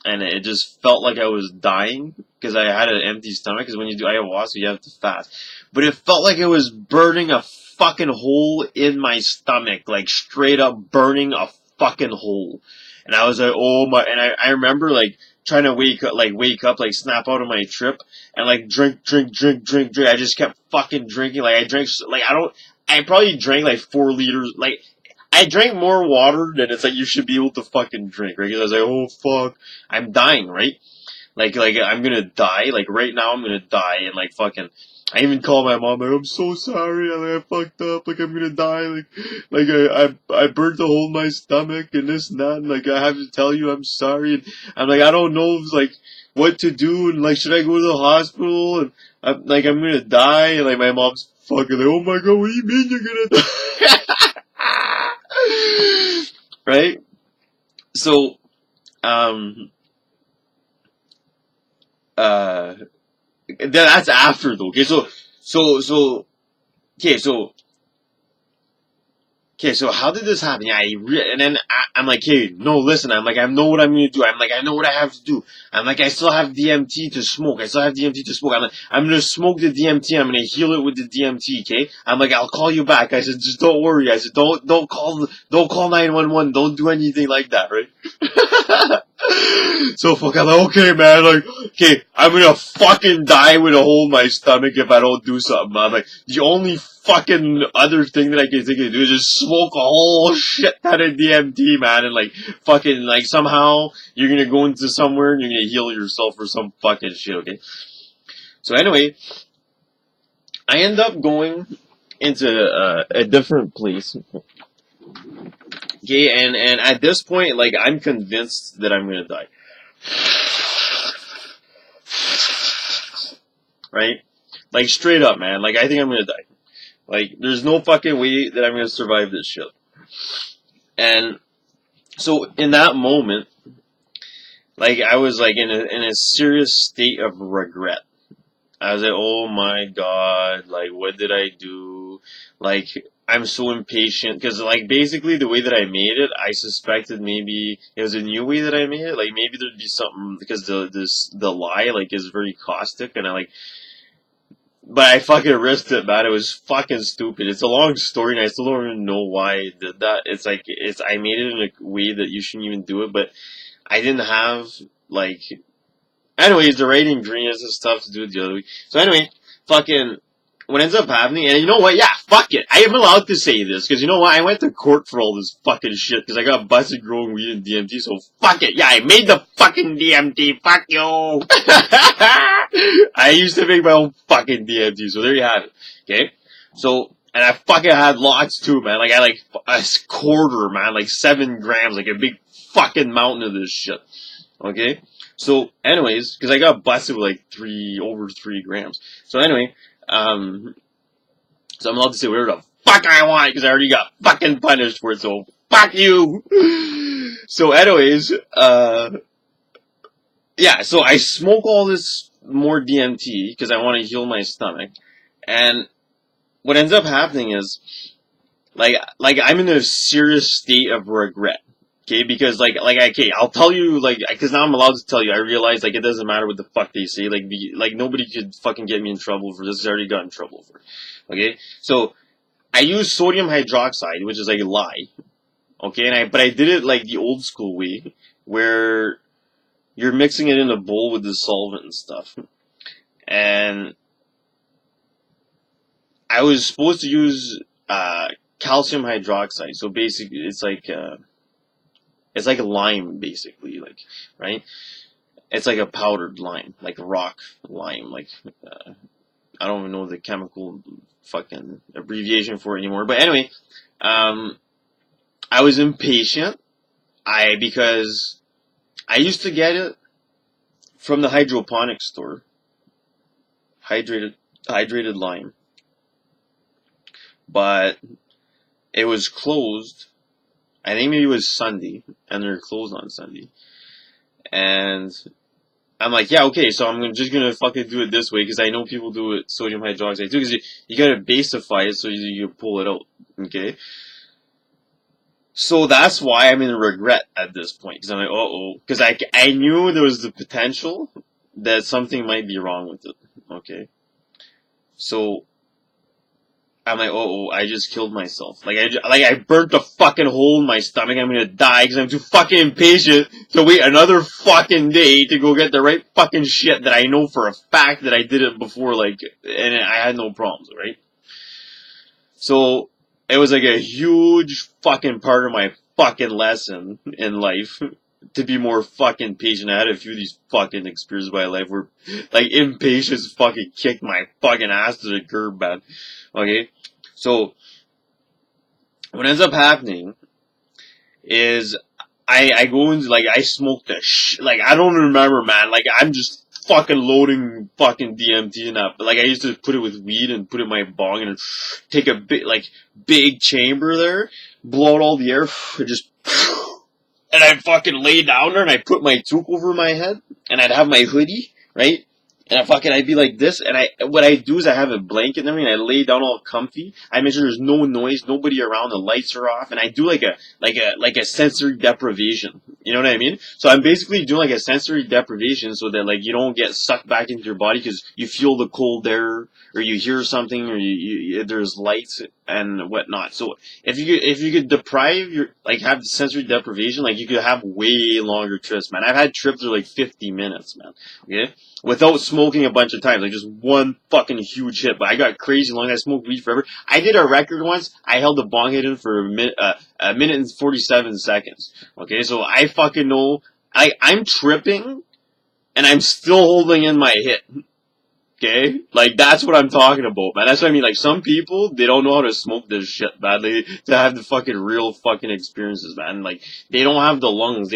and it just felt like I was dying, because I had an empty stomach, because when you do ayahuasca, you have to fast. But it felt like it was burning a fucking hole in my stomach, like straight up burning a fucking hole. And I was like, oh my, and I remember like trying to wake up, like snap out of my trip, and like drink. I just kept fucking drinking, like I drank, like I probably drank like 4 liters, like, I drank more water than it's like you should be able to fucking drink, right? Because I was like, oh fuck, I'm dying, right? Like I'm gonna die, like right now I'm gonna die, and like fucking, I even called my mom, like, I'm so sorry, I fucked up, like I'm gonna die, like I burnt a hole in my stomach and this and that, and like I have to tell you I'm sorry, and I'm like, I don't know, like, what to do, and like, should I go to the hospital, and I'm gonna die, and like my mom's fucking like, oh my god, what do you mean you're gonna die? Right? So, that's after though. Okay, so how did this happen? Yeah, and then I'm like, hey, no, listen, I'm like, I know what I'm gonna do. I'm like, I know what I have to do. I'm like, I still have DMT to smoke. I'm like, I'm gonna smoke the DMT. I'm gonna heal it with the DMT. Okay? I'm like, I'll call you back. I said, just don't worry. I said, don't call 911. Don't do anything like that, right? So fuck, I'm like, okay, man, like, okay, I'm gonna fucking die with a hole in my stomach if I don't do something, man. Like, the only fucking other thing that I can think of do is just smoke a whole shit ton of DMT, man, and like, fucking, like, somehow you're gonna go into somewhere and you're gonna heal yourself or some fucking shit, okay? So anyway, I end up going into a different place. Okay, and at this point, like, I'm convinced that I'm gonna die. Right? Like, straight up, man. Like, I think I'm gonna die. Like, there's no fucking way that I'm gonna survive this shit. And so, in that moment, like, I was, like, in a serious state of regret. I was like, oh my god, like, what did I do? Like, I'm so impatient, because, like, basically the way that I made it, I suspected maybe it was a new way that I made it, like, maybe there'd be something, because the lie, like, is very caustic, and but I fucking risked it, man. It was fucking stupid. It's a long story, and I still don't even know why I did that. It's like, I made it in a way that you shouldn't even do it, but I didn't have, like, anyways, the right ingredients and stuff to do it the other week. So anyway, fucking, what ends up happening, and you know what, yeah, fuck it. I am allowed to say this, because you know what, I went to court for all this fucking shit, because I got busted growing weed and DMT, so fuck it. Yeah, I made the fucking DMT, fuck you. I used to make my own fucking DMT, so there you have it, okay? So, and I fucking had lots too, man. Like, I like a quarter, man, like 7 grams, like a big fucking mountain of this shit, okay? So, anyways, because I got busted with like over 3 grams. So anyway, so I'm allowed to say whatever the fuck I want, because I already got fucking punished for it, so fuck you! So anyways, yeah, so I smoke all this more DMT, because I want to heal my stomach, and what ends up happening is, like I'm in a serious state of regret. Okay, because okay, I'll tell you, like, because now I'm allowed to tell you. I realize, like, it doesn't matter what the fuck they say. Like nobody could fucking get me in trouble for this. I already got in trouble for it. Okay, so I use sodium hydroxide, which is like a lye. Okay, but I did it like the old school way, where you're mixing it in a bowl with the solvent and stuff. And I was supposed to use calcium hydroxide. So basically, it's like a lime, basically, like, right? It's like a powdered lime, like rock lime, like, I don't even know the chemical fucking abbreviation for it anymore. But anyway, I was impatient, because I used to get it from the hydroponic store, hydrated lime, but it was closed. I think maybe it was Sunday, and they're closed on Sunday. And I'm like, yeah, okay, so I'm just gonna fucking do it this way, because I know people do it sodium hydroxide too, because you gotta basify it so you pull it out, okay? So that's why I'm in regret at this point, because I'm like, uh-oh, because I knew there was the potential that something might be wrong with it, okay? So I'm like, oh, I just killed myself. Like, I burnt a fucking hole in my stomach. I'm gonna die because I'm too fucking impatient to wait another fucking day to go get the right fucking shit that I know for a fact that I did it before, like, and I had no problems, right? So, it was like a huge fucking part of my fucking lesson in life to be more fucking patient. I had a few of these fucking experiences in my life where, like, impatience fucking kicked my fucking ass to the curb, man. Okay? So, what ends up happening is, I go into, like, I smoke the like, I don't remember, man. Like, I'm just fucking loading fucking DMT and that. But, like, I used to put it with weed and put it in my bong and take a big chamber there, blow out all the air, and just, and I'd fucking lay down there and I'd put my toque over my head and I'd have my hoodie, right? And I'd be like this, and what I do is I have a blanket and everything, and I lay down all comfy. I make sure there's no noise, nobody around, the lights are off, and I do like a sensory deprivation. You know what I mean? So I'm basically doing like a sensory deprivation so that, like, you don't get sucked back into your body because you feel the cold air, or you hear something, or there's lights, and whatnot. So if you could deprive your, like, have sensory deprivation, like, you could have way longer trips, man. I've had trips that are like 50 minutes, man. Okay, without smoking a bunch of times, like just one fucking huge hit. But I got crazy long. I smoked weed forever. I did a record once. I held the bong hit in for a minute and 47 seconds. Okay, so I fucking know. I'm tripping, and I'm still holding in my hit. Okay? Like, that's what I'm talking about, man. That's what I mean. Like, some people, they don't know how to smoke this shit, man. To have the fucking real fucking experiences, man. Like, they don't have the lungs.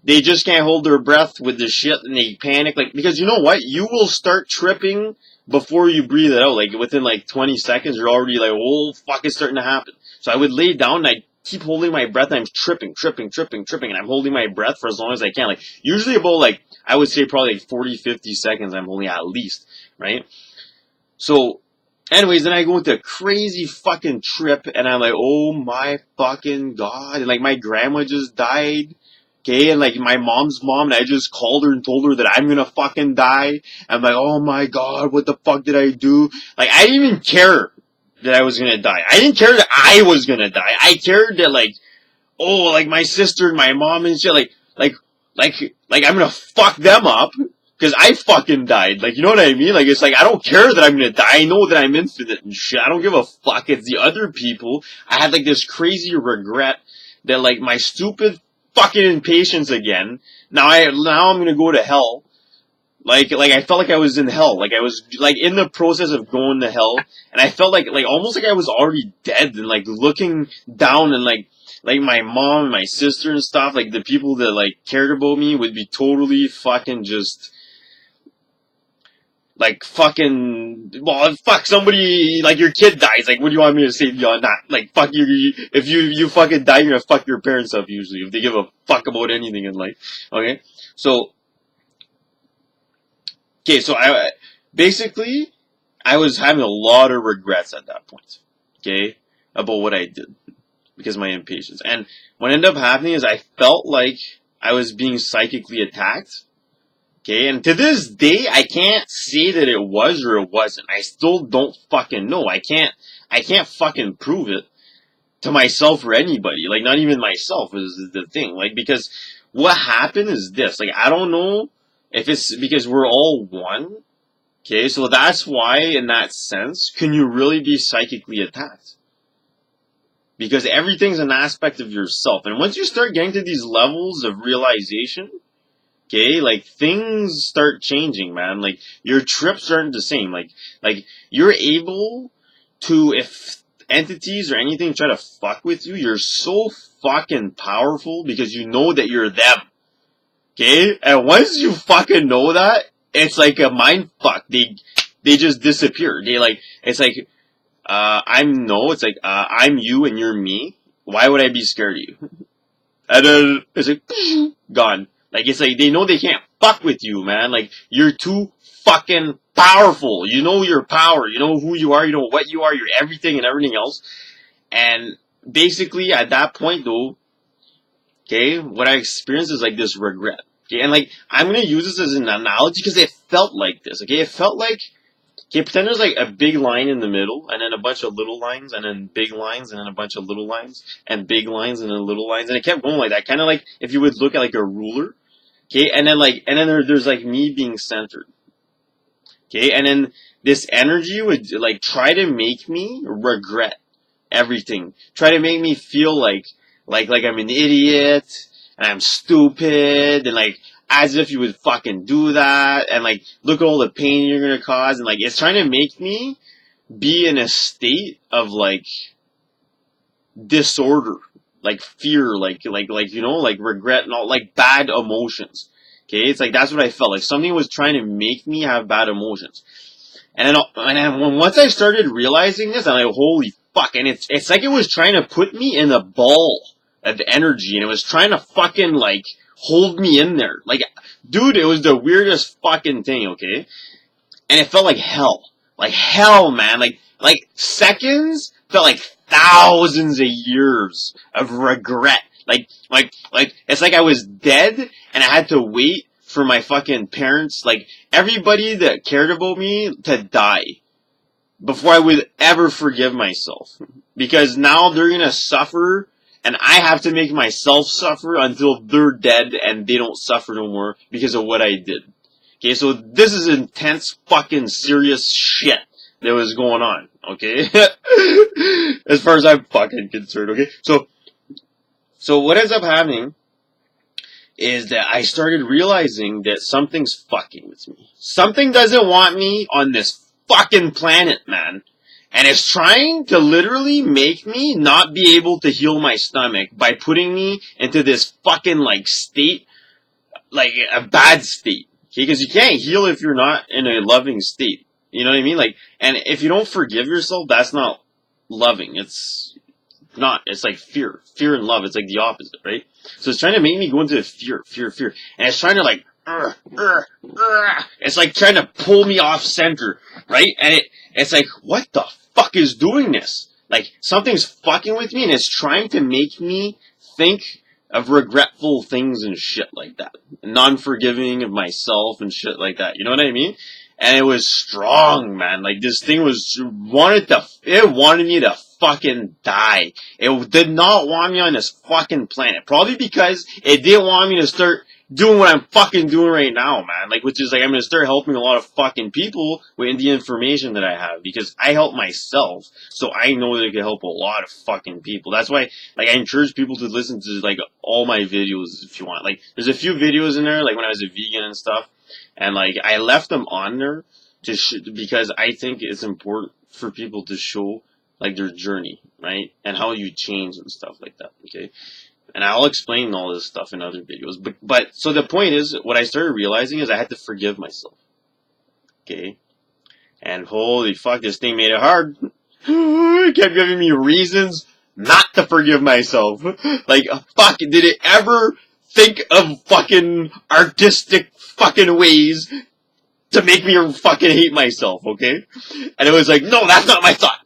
They just can't hold their breath with this shit, and they panic. Like, because you know what? You will start tripping before you breathe it out. Like, within like 20 seconds, you're already like, oh, fuck, it's starting to happen. So I would lay down, and I'd keep holding my breath, and I'm tripping, and I'm holding my breath for as long as I can. Like, usually about, like, I would say probably like 40, 50 seconds I'm holding at least, right? So, anyways, then I go into a crazy fucking trip, and I'm like, oh my fucking god, and like, my grandma just died, okay, and like, my mom's mom, and I just called her and told her that I'm gonna fucking die. I'm like, oh my god, what the fuck did I do? Like, I didn't even care that I was gonna die. I didn't care that I was gonna die. I cared that, like, oh, like, my sister and my mom and shit, like, I'm gonna fuck them up, cause I fucking died. Like, you know what I mean? Like, it's like, I don't care that I'm gonna die. I know that I'm infinite and shit. I don't give a fuck. It's the other people. I had, like, this crazy regret that, like, my stupid fucking impatience again. Now I'm gonna go to hell. Like, I felt like I was in hell. Like, I was, like, in the process of going to hell. And I felt like, almost like I was already dead. And, like, looking down and, like, my mom and my sister and stuff, like, the people that, like, cared about me would be totally fucking just, like, fucking, well, fuck, somebody, like, your kid dies, like, what do you want me to say beyond that? Like, fuck, if you fucking die, you're gonna fuck your parents up, usually, if they give a fuck about anything in life, okay? So basically, I was having a lot of regrets at that point, okay, about what I did, because of my impatience. And what ended up happening is I felt like I was being psychically attacked. Okay, and to this day, I can't say that it was or it wasn't. I still don't fucking know. I can't fucking prove it to myself or anybody. Like, not even myself is the thing. Like, because what happened is this. Like, I don't know if it's because we're all one. Okay, so that's why, in that sense, can you really be psychically attacked? Because everything's an aspect of yourself. And once you start getting to these levels of realization, okay, like, things start changing, man. Like, your trips aren't the same. Like, you're able to, if entities or anything try to fuck with you, you're so fucking powerful because you know that you're them. Okay? And once you fucking know that, it's like a mind fuck. They just disappear. It's like, it's like, I'm you and you're me. Why would I be scared of you? And then, it's like, gone. Like, it's like, they know they can't fuck with you, man. Like, you're too fucking powerful. You know your power. You know who you are. You know what you are. You're everything and everything else. And basically, at that point, though, okay, what I experienced is, like, this regret. Okay, and, like, I'm gonna use this as an analogy because it felt like this, okay? It felt like, okay, pretend there's, like, a big line in the middle, and then a bunch of little lines, and then big lines, and then a bunch of little lines, and big lines, and then little lines, and it kept going like that. Kind of like if you would look at, like, a ruler, okay, and then, there's, like, me being centered, okay, and then this energy would, like, try to make me regret everything. Try to make me feel like I'm an idiot, and I'm stupid, and, like, as if you would fucking do that, and, like, look at all the pain you're gonna cause, and, like, it's trying to make me be in a state of, like, disorder, like, fear, like, you know, like, regret, and all, like, bad emotions. Okay, it's like, that's what I felt, like, something was trying to make me have bad emotions. And then once I started realizing this, I'm like, holy fuck, and it's like it was trying to put me in a ball of energy, and it was trying to fucking, like, hold me in there. Like, dude, it was the weirdest fucking thing, okay? And it felt like hell. Like hell, man. Like seconds felt like thousands of years of regret. Like, it's like I was dead, and I had to wait for my fucking parents, like, everybody that cared about me to die. before I would ever forgive myself. Because now they're gonna suffer, and I have to make myself suffer until they're dead and they don't suffer no more because of what I did. Okay, so this is intense fucking serious shit that was going on, okay? As far as I'm fucking concerned, okay? So what ends up happening is that I started realizing that something's fucking with me. Something doesn't want me on this fucking planet, man. And it's trying to literally make me not be able to heal my stomach by putting me into this fucking, like, state, like, a bad state. Okay? Because you can't heal if you're not in a loving state. You know what I mean? Like, and if you don't forgive yourself, that's not loving. It's like fear. Fear and love. It's like the opposite, right? So it's trying to make me go into fear. And it's trying to like, it's like trying to pull me off center, right? And it's like, what the fuck is doing this? Like, something's fucking with me and it's trying to make me think of regretful things and shit like that. Non-forgiving of myself and shit like that. You know what I mean? And it was strong, man. Like, this thing it wanted me to fucking die. It did not want me on this fucking planet. Probably because it didn't want me to start doing what I'm fucking doing right now, man. Like, which is like, I'm gonna start helping a lot of fucking people with the information that I have. Because I help myself. So I know that it can help a lot of fucking people. That's why, like, I encourage people to listen to, like, all my videos if you want. Like, there's a few videos in there, like, when I was a vegan and stuff. And, like, I left them on there because I think it's important for people to show, like, their journey, right? And how you change and stuff like that, okay? And I'll explain all this stuff in other videos. But so the point is, what I started realizing is I had to forgive myself, okay? And holy fuck, this thing made it hard. It kept giving me reasons not to forgive myself. Like, fuck, did it ever think of fucking artistic fucking ways to make me fucking hate myself, okay? And it was like, no, that's not my thought.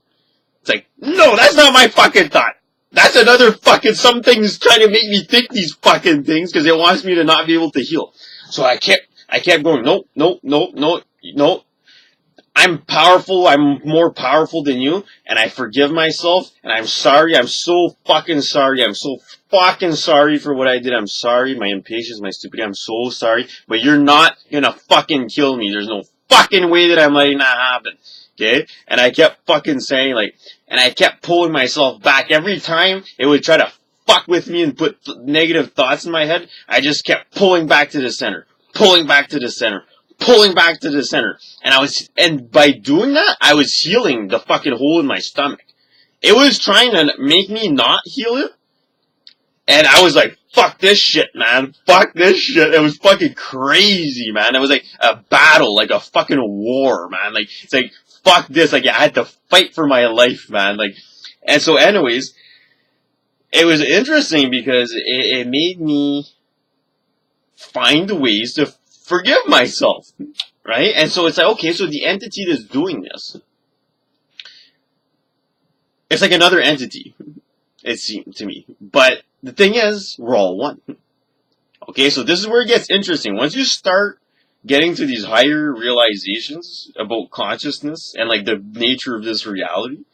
It's like, no, that's not my fucking thought. That's another fucking, something's trying to make me think these fucking things because it wants me to not be able to heal. So I kept going, no. I'm powerful, I'm more powerful than you, and I forgive myself, and I'm sorry, I'm so fucking sorry, I'm so fucking sorry for what I did, I'm sorry, my impatience, my stupidity, I'm so sorry, but you're not gonna fucking kill me, there's no fucking way that I'm letting that happen, okay? And I kept fucking saying, like, and I kept pulling myself back every time it would try to fuck with me and put negative thoughts in my head, I just kept pulling back to the center, pulling back to the center, pulling back to the center. And by doing that, I was healing the fucking hole in my stomach. It was trying to make me not heal it. And I was like, fuck this shit, man. Fuck this shit. It was fucking crazy, man. It was like a battle, like a fucking war, man. Like, it's like, fuck this. Like, I had to fight for my life, man. Like, and so anyways, it was interesting because it made me find ways to forgive myself, right? And so it's like, okay, so the entity that's doing this, it's like another entity, it seemed to me. But the thing is, we're all one. Okay, so this is where it gets interesting. Once you start getting to these higher realizations about consciousness and like the nature of this reality,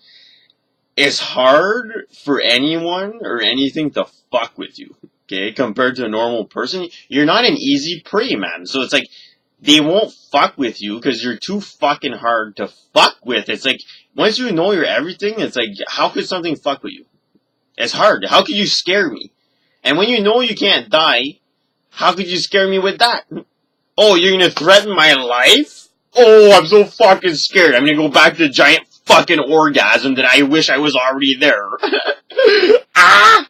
it's hard for anyone or anything to fuck with you. Okay, compared to a normal person, you're not an easy prey, man. So it's like, they won't fuck with you because you're too fucking hard to fuck with. It's like, once you know you're everything, it's like, how could something fuck with you? It's hard. How could you scare me? And when you know you can't die, how could you scare me with that? Oh, you're gonna threaten my life? Oh, I'm so fucking scared. I'm gonna go back to the giant fucking orgasm that I wish I was already there. Ah!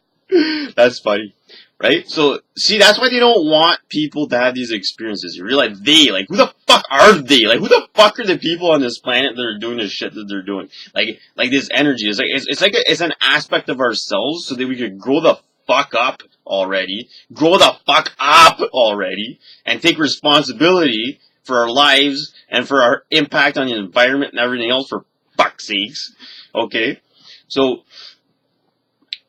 That's funny. Right? So, see, that's why they don't want people to have these experiences. You realize like, who the fuck are they? Like, who the fuck are the people on this planet that are doing this shit that they're doing? Like this energy. It's an aspect of ourselves so that we could grow the fuck up already. Grow the fuck up already. And take responsibility for our lives and for our impact on the environment and everything else, for fuck's sakes. Okay? So,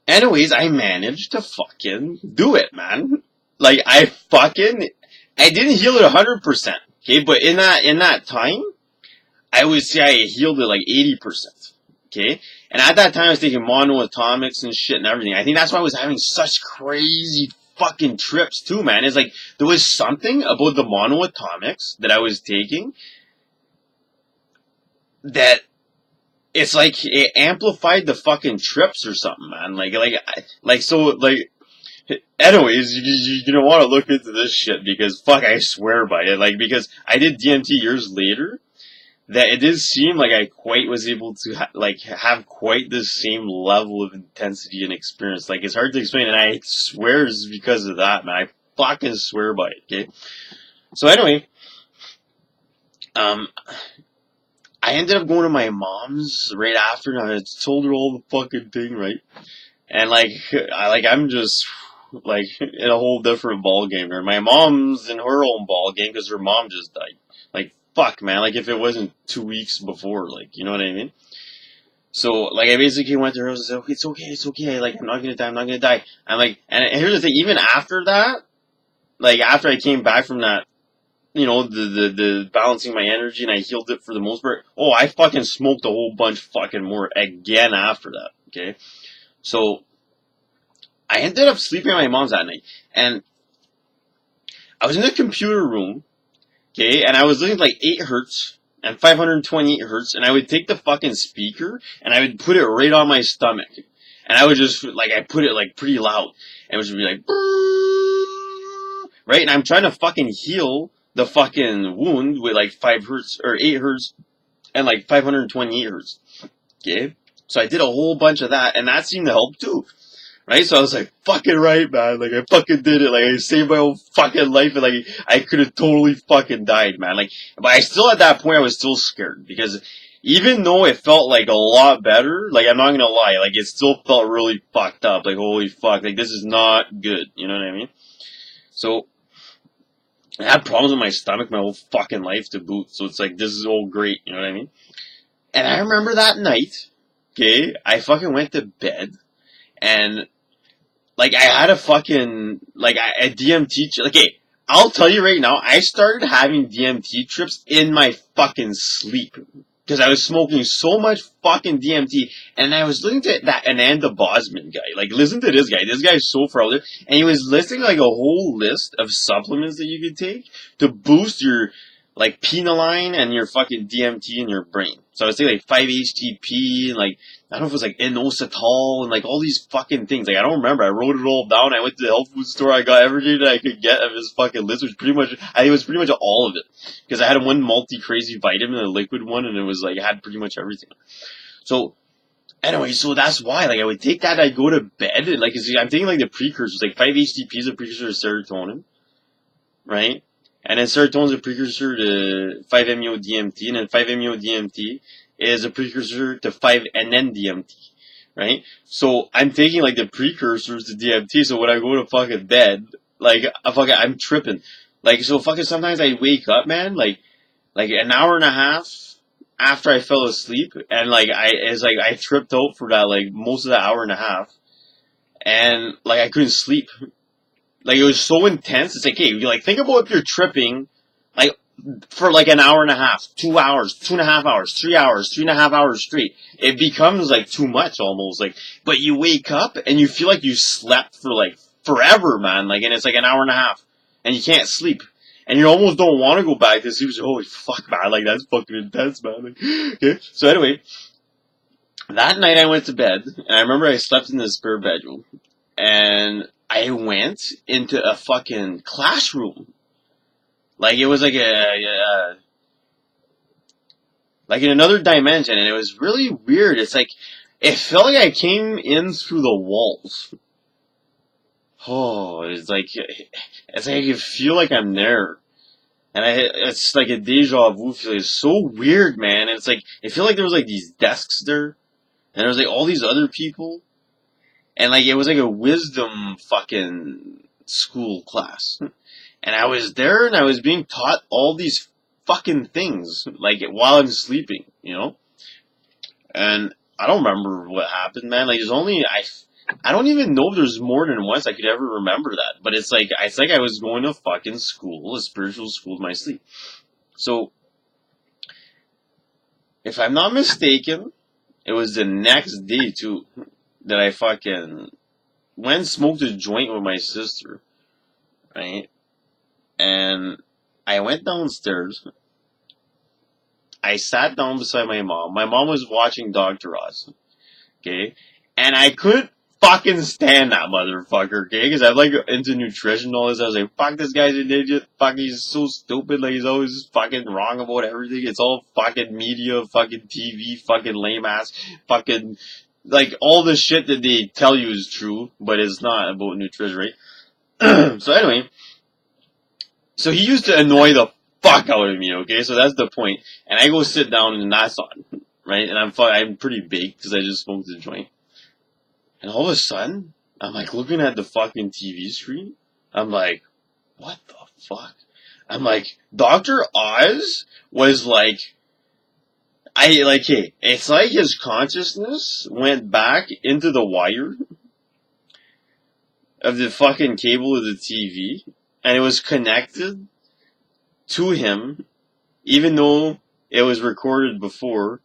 anyways, I managed to fucking do it, man. Like, I didn't heal it 100%, okay? But in that time, I would say I healed it like 80%. Okay? And at that time I was taking monoatomics and shit and everything. I think that's why I was having such crazy fucking trips too, man. It's like, there was something about the monoatomics that I was taking that it's like it amplified the fucking trips or something, man. Anyways, you don't want to look into this shit because fuck, I swear by it. Like, because I did DMT years later, that it did seem like I quite was able to have quite the same level of intensity and experience. Like, it's hard to explain, and I swear it's because of that, man. I fucking swear by it. Okay. So anyway, I ended up going to my mom's right after, and I told her all the fucking thing, right? And I'm just like in a whole different ball game here. My mom's in her own ball game because her mom just died. Like, fuck, man. Like, if it wasn't 2 weeks before, like, you know what I mean? So, like, I basically went to her and said, okay, it's okay. Like, I'm not gonna die. I'm like, and here's the thing, even after that, like, after I came back from that, you know, the balancing my energy and I healed it for the most part, oh, I fucking smoked a whole bunch fucking more again after that, okay? So, I ended up sleeping at my mom's that night, and I was in the computer room, okay, and I was looking at like 8 hertz and 528 hertz, and I would take the fucking speaker and I would put it right on my stomach, and I would just like, I put it like pretty loud, and it would just be like, right, and I'm trying to fucking heal the fucking wound with like 5 hertz or 8 hertz and like 528 hertz, okay, so I did a whole bunch of that, and that seemed to help too. Right? So I was like, fucking right, man. Like, I fucking did it. Like, I saved my own fucking life, and like, I could have totally fucking died, man. Like, but I still, at that point, I was still scared. Because even though it felt like a lot better, like, I'm not gonna lie, like, it still felt really fucked up. Like, holy fuck, like, this is not good. You know what I mean? So, I had problems with my stomach my whole fucking life to boot. So it's like, this is all great. You know what I mean? And I remember that night, okay, I fucking went to bed, and like, I had a fucking, like, a DMT, okay, I'll tell you right now, I started having DMT trips in my fucking sleep. Because I was smoking so much fucking DMT, and I was listening to that Ananda Bosman guy. Like, listen to this guy. This guy is so far out there. And he was listing, like, a whole list of supplements that you could take to boost your, like, penoline and your fucking DMT in your brain. So I was taking, like, 5-HTP, and, like, I don't know if it was, like, inositol, and, like, all these fucking things. Like, I don't remember. I wrote it all down. I went to the health food store. I got everything that I could get of his fucking list, which pretty much, I think it was pretty much all of it. Because I had one multi-crazy vitamin, a liquid one, and it was, like, it had pretty much everything. So, anyway, so that's why, like, I would take that, I'd go to bed, and, like, I'm taking, like, the precursors, like, 5-HTP is a precursor to serotonin, right? And then serotonin is a precursor to 5-MeO-DMT, and then 5-MeO-DMT is a precursor to 5-NN-DMT, right? So I'm taking, like, the precursors to DMT, so when I go to fucking bed, like, I'm tripping. Like, so fucking sometimes I wake up, man, like an hour and a half after I fell asleep, and, like, I tripped out for that, like, most of that hour and a half, and, like, I couldn't sleep. Like, it was so intense. It's like, hey, like, think about if you're tripping, like, for like an hour and a half, 2 hours, 2.5 hours, 3 hours, 3.5 hours straight. It becomes like too much almost. Like, but you wake up and you feel like you slept for like forever, man. Like, and it's like an hour and a half, and you can't sleep. And you almost don't want to go back to sleep. So, holy fuck, man. Like, that's fucking intense, man. Like, okay. So anyway, that night I went to bed, and I remember I slept in the spare bedroom, and I went into a fucking classroom. Like, it was like like in another dimension, and it was really weird. It's like, it felt like I came in through the walls. Oh, it's like I could feel like I'm there. And it's like a deja vu feeling. It's so weird, man. And it's like, it felt like there was like these desks there, and there was like all these other people. And like, it was like a wisdom fucking school class. And I was there, and I was being taught all these fucking things, like, while I'm sleeping, you know? And I don't remember what happened, man. Like, I don't even know if there's more than once I could ever remember that. But it's like I was going to fucking school, a spiritual school, in my sleep. So, if I'm not mistaken, it was the next day too that I fucking went and smoked a joint with my sister, right? And I went downstairs. I sat down beside my mom. My mom was watching Dr. Oz, okay? And I couldn't fucking stand that motherfucker, okay? Because I'm like into nutrition and all this. I was like, fuck, this guy's an idiot. Fuck, he's so stupid. Like, he's always fucking wrong about everything. It's all fucking media, fucking TV, fucking lame ass, fucking, like, all the shit that they tell you is true, but it's not about nutrition, right? So anyway, so he used to annoy the fuck out of me, okay? So that's the point. And I go sit down and that's on, right? And I'm pretty baked because I just smoked a joint. And all of a sudden, I'm like looking at the fucking TV screen. I'm like, what the fuck? I'm like, Dr. Oz was like, hey, it's like his consciousness went back into the wire of the fucking cable of the TV, and it was connected to him, even though it was recorded before,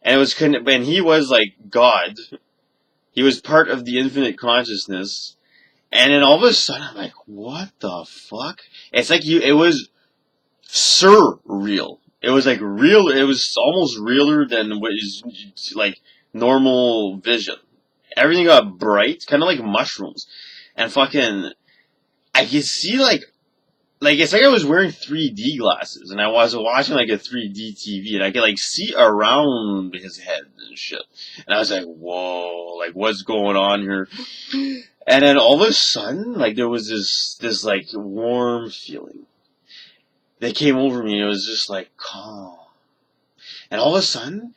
and it was and he was like God. He was part of the infinite consciousness, and then all of a sudden I'm like, what the fuck? It's like it was surreal. It was like real, it was almost realer than what is like normal vision. Everything got bright, kind of like mushrooms. And fucking, I could see like it's like I was wearing 3D glasses, and I was watching like a 3D TV, and I could like see around his head and shit. And I was like, whoa, like what's going on here? And then all of a sudden, like there was this like warm feeling that came over me. It was just like calm. And all of a sudden,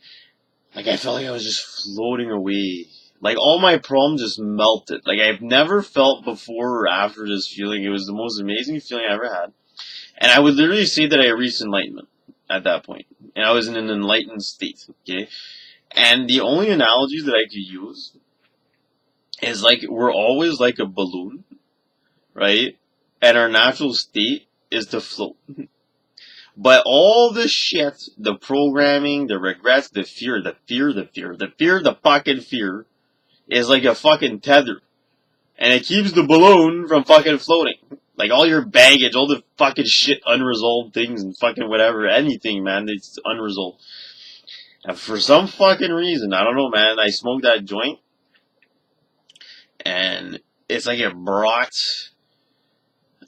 like I felt like I was just floating away. Like all my problems just melted. Like I've never felt before or after this feeling. It was the most amazing feeling I ever had. And I would literally say that I reached enlightenment at that point. And I was in an enlightened state, okay? And the only analogy that I could use is like we're always like a balloon, right? And our natural state is to float. But all the shit, the programming, the regrets, the fucking fear, is like a fucking tether. And it keeps the balloon from fucking floating. Like all your baggage, all the fucking shit, unresolved things and fucking whatever, anything, man, it's unresolved. And for some fucking reason, I don't know, man, I smoked that joint. And it's like it brought,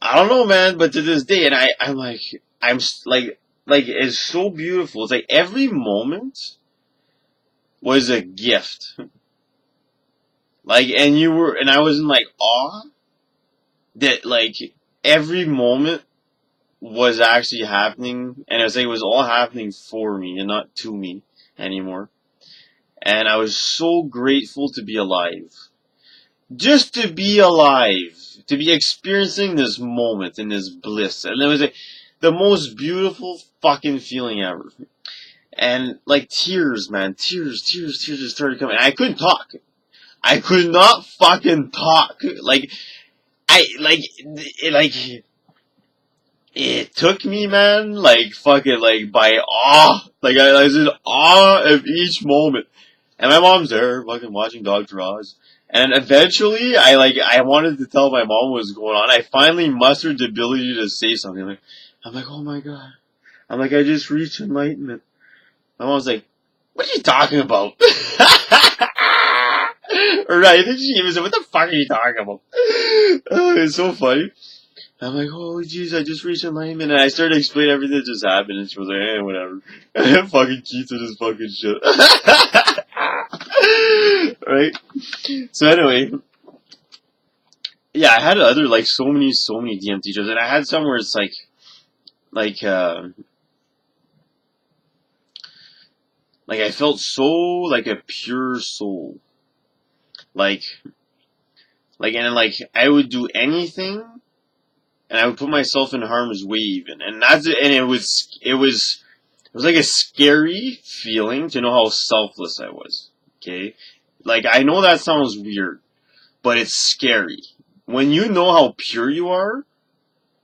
I don't know, man, but to this day, and I'm like, it's so beautiful. It's like every moment was a gift. Like, and I was in like awe that like every moment was actually happening, and it was like it was all happening for me and not to me anymore. And I was so grateful to be alive. Just to be alive. To be experiencing this moment and this bliss. And it was like the most beautiful fucking feeling ever. And like tears, man. Tears just started coming. I couldn't talk. I could not fucking talk. It took me, man, like, fucking, like, by awe. Like, I was in awe of each moment. And my mom's there, fucking watching Dr. Oz. And eventually, I wanted to tell my mom what was going on. I finally mustered the ability to say something. I'm like, oh my god. I'm like, I just reached enlightenment. My mom's like, what are you talking about? Right, I think she even said, what the fuck are you talking about? It's so funny. I'm like, oh jeez, I just reached enlightenment, and I started to explain everything that just happened, and she was like, eh, whatever. Fucking Keith with his fucking shit. Right? So anyway, yeah, I had other, like, so many DMT trips, and I had some where it's like I felt so, like, a pure soul. And I would do anything, and I would put myself in harm's way even. And it was like a scary feeling to know how selfless I was. Okay? Like, I know that sounds weird, but it's scary. When you know how pure you are,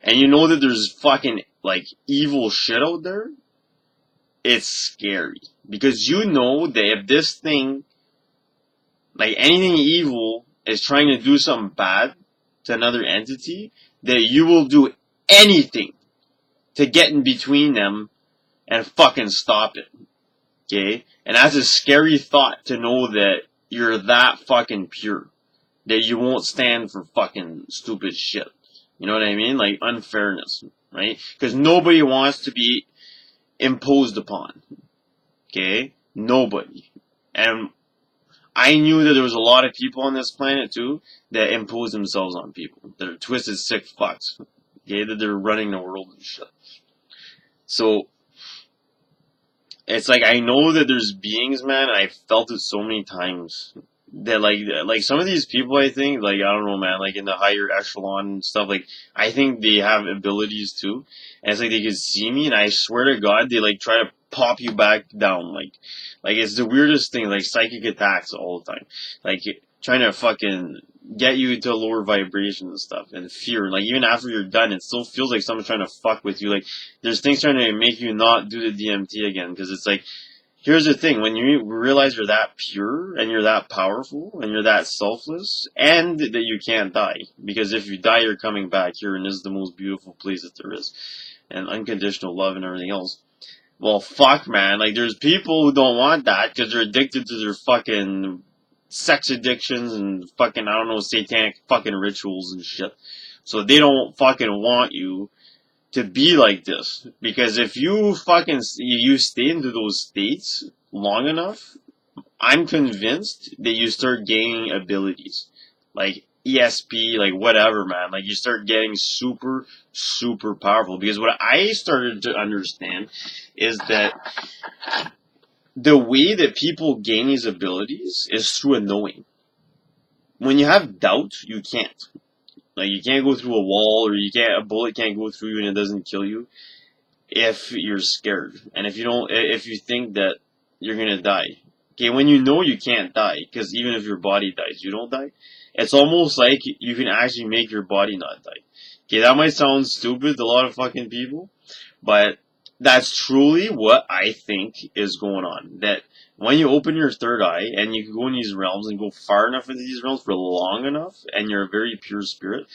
and you know that there's fucking, like, evil shit out there, it's scary. Because you know that if this thing, like anything evil, is trying to do something bad to another entity, that you will do anything to get in between them and fucking stop it. Okay? And that's a scary thought to know that you're that fucking pure. That you won't stand for fucking stupid shit. You know what I mean? Like unfairness, right? Because nobody wants to be imposed upon. Okay? Nobody. And I knew that there was a lot of people on this planet too that impose themselves on people. They're twisted, sick fucks. Okay? That they're running the world and shit. So, it's like I know that there's beings, man, and I felt it so many times. That like some of these people, I think, like, I don't know, man, like in the higher echelon and stuff, like, I think they have abilities too. And it's like they can see me, and I swear to God, they like try to pop you back down. Like it's the weirdest thing, like psychic attacks all the time. Like, trying to fucking get you to lower vibration and stuff, and fear. Like, even after you're done, it still feels like someone's trying to fuck with you. Like, there's things trying to make you not do the DMT again, because it's like, here's the thing, when you realize you're that pure, and you're that powerful, and you're that selfless, and that you can't die, because if you die, you're coming back here, and this is the most beautiful place that there is, and unconditional love and everything else. Well, fuck, man, like, there's people who don't want that, because they're addicted to their fucking sex addictions, and fucking, I don't know, satanic fucking rituals and shit. So they don't fucking want you to be like this. Because if you fucking, you stay into those states long enough, I'm convinced that you start gaining abilities. Like ESP, like whatever, man. Like, you start getting super, super powerful. Because what I started to understand is that the way that people gain these abilities is through a knowing. When you have doubt, you can't. Like, you can't go through a wall, or a bullet can't go through you and it doesn't kill you if you're scared. And if you think that you're gonna die. Okay, when you know you can't die, because even if your body dies, you don't die. It's almost like you can actually make your body not die. Okay, that might sound stupid to a lot of fucking people, but that's truly what I think is going on. That when you open your third eye, and you can go in these realms and go far enough into these realms for long enough, and you're a very pure spirit,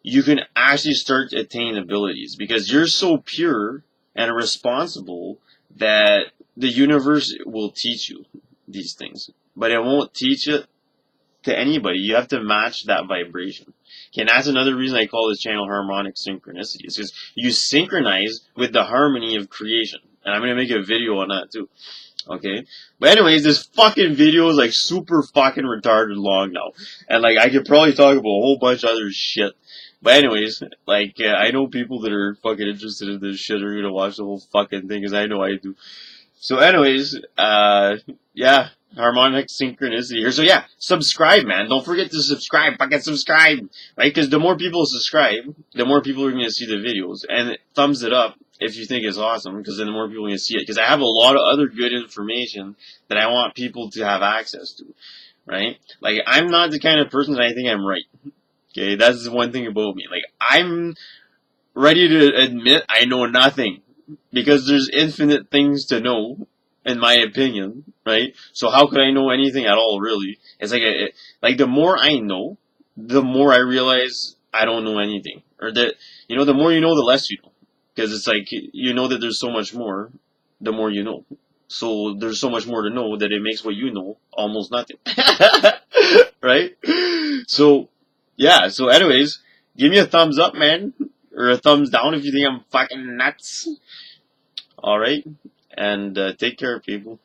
you can actually start to attain abilities, because you're so pure and responsible that the universe will teach you these things. But it won't teach it to anybody. You have to match that vibration. Okay, and that's another reason I call this channel Harmonic Synchronicity. It's because you synchronize with the harmony of creation. And I'm going to make a video on that too. Okay? But anyways, this fucking video is like super fucking retarded long now. And like, I could probably talk about a whole bunch of other shit. But anyways, like, I know people that are fucking interested in this shit are gonna watch the whole fucking thing, because I know I do. So anyways, yeah, harmonic synchronicity here. So yeah, subscribe, man. Don't forget to subscribe. Fucking subscribe, right? Because the more people subscribe, the more people are gonna see the videos. And thumbs it up if you think it's awesome, because then the more people are gonna see it. Because I have a lot of other good information that I want people to have access to, right? Like, I'm not the kind of person that I think I'm right. Okay, that's the one thing about me. Like, I'm ready to admit I know nothing, because there's infinite things to know, in my opinion, right? So how could I know anything at all, really? It's like, the more I know, the more I realize I don't know anything. Or that, the more you know, the less you know. Because it's like, you know that there's so much more, the more you know. So there's so much more to know that it makes what you know almost nothing. Right? So, yeah, so anyways, give me a thumbs up, man. Or a thumbs down if you think I'm fucking nuts. Alright? And take care, people.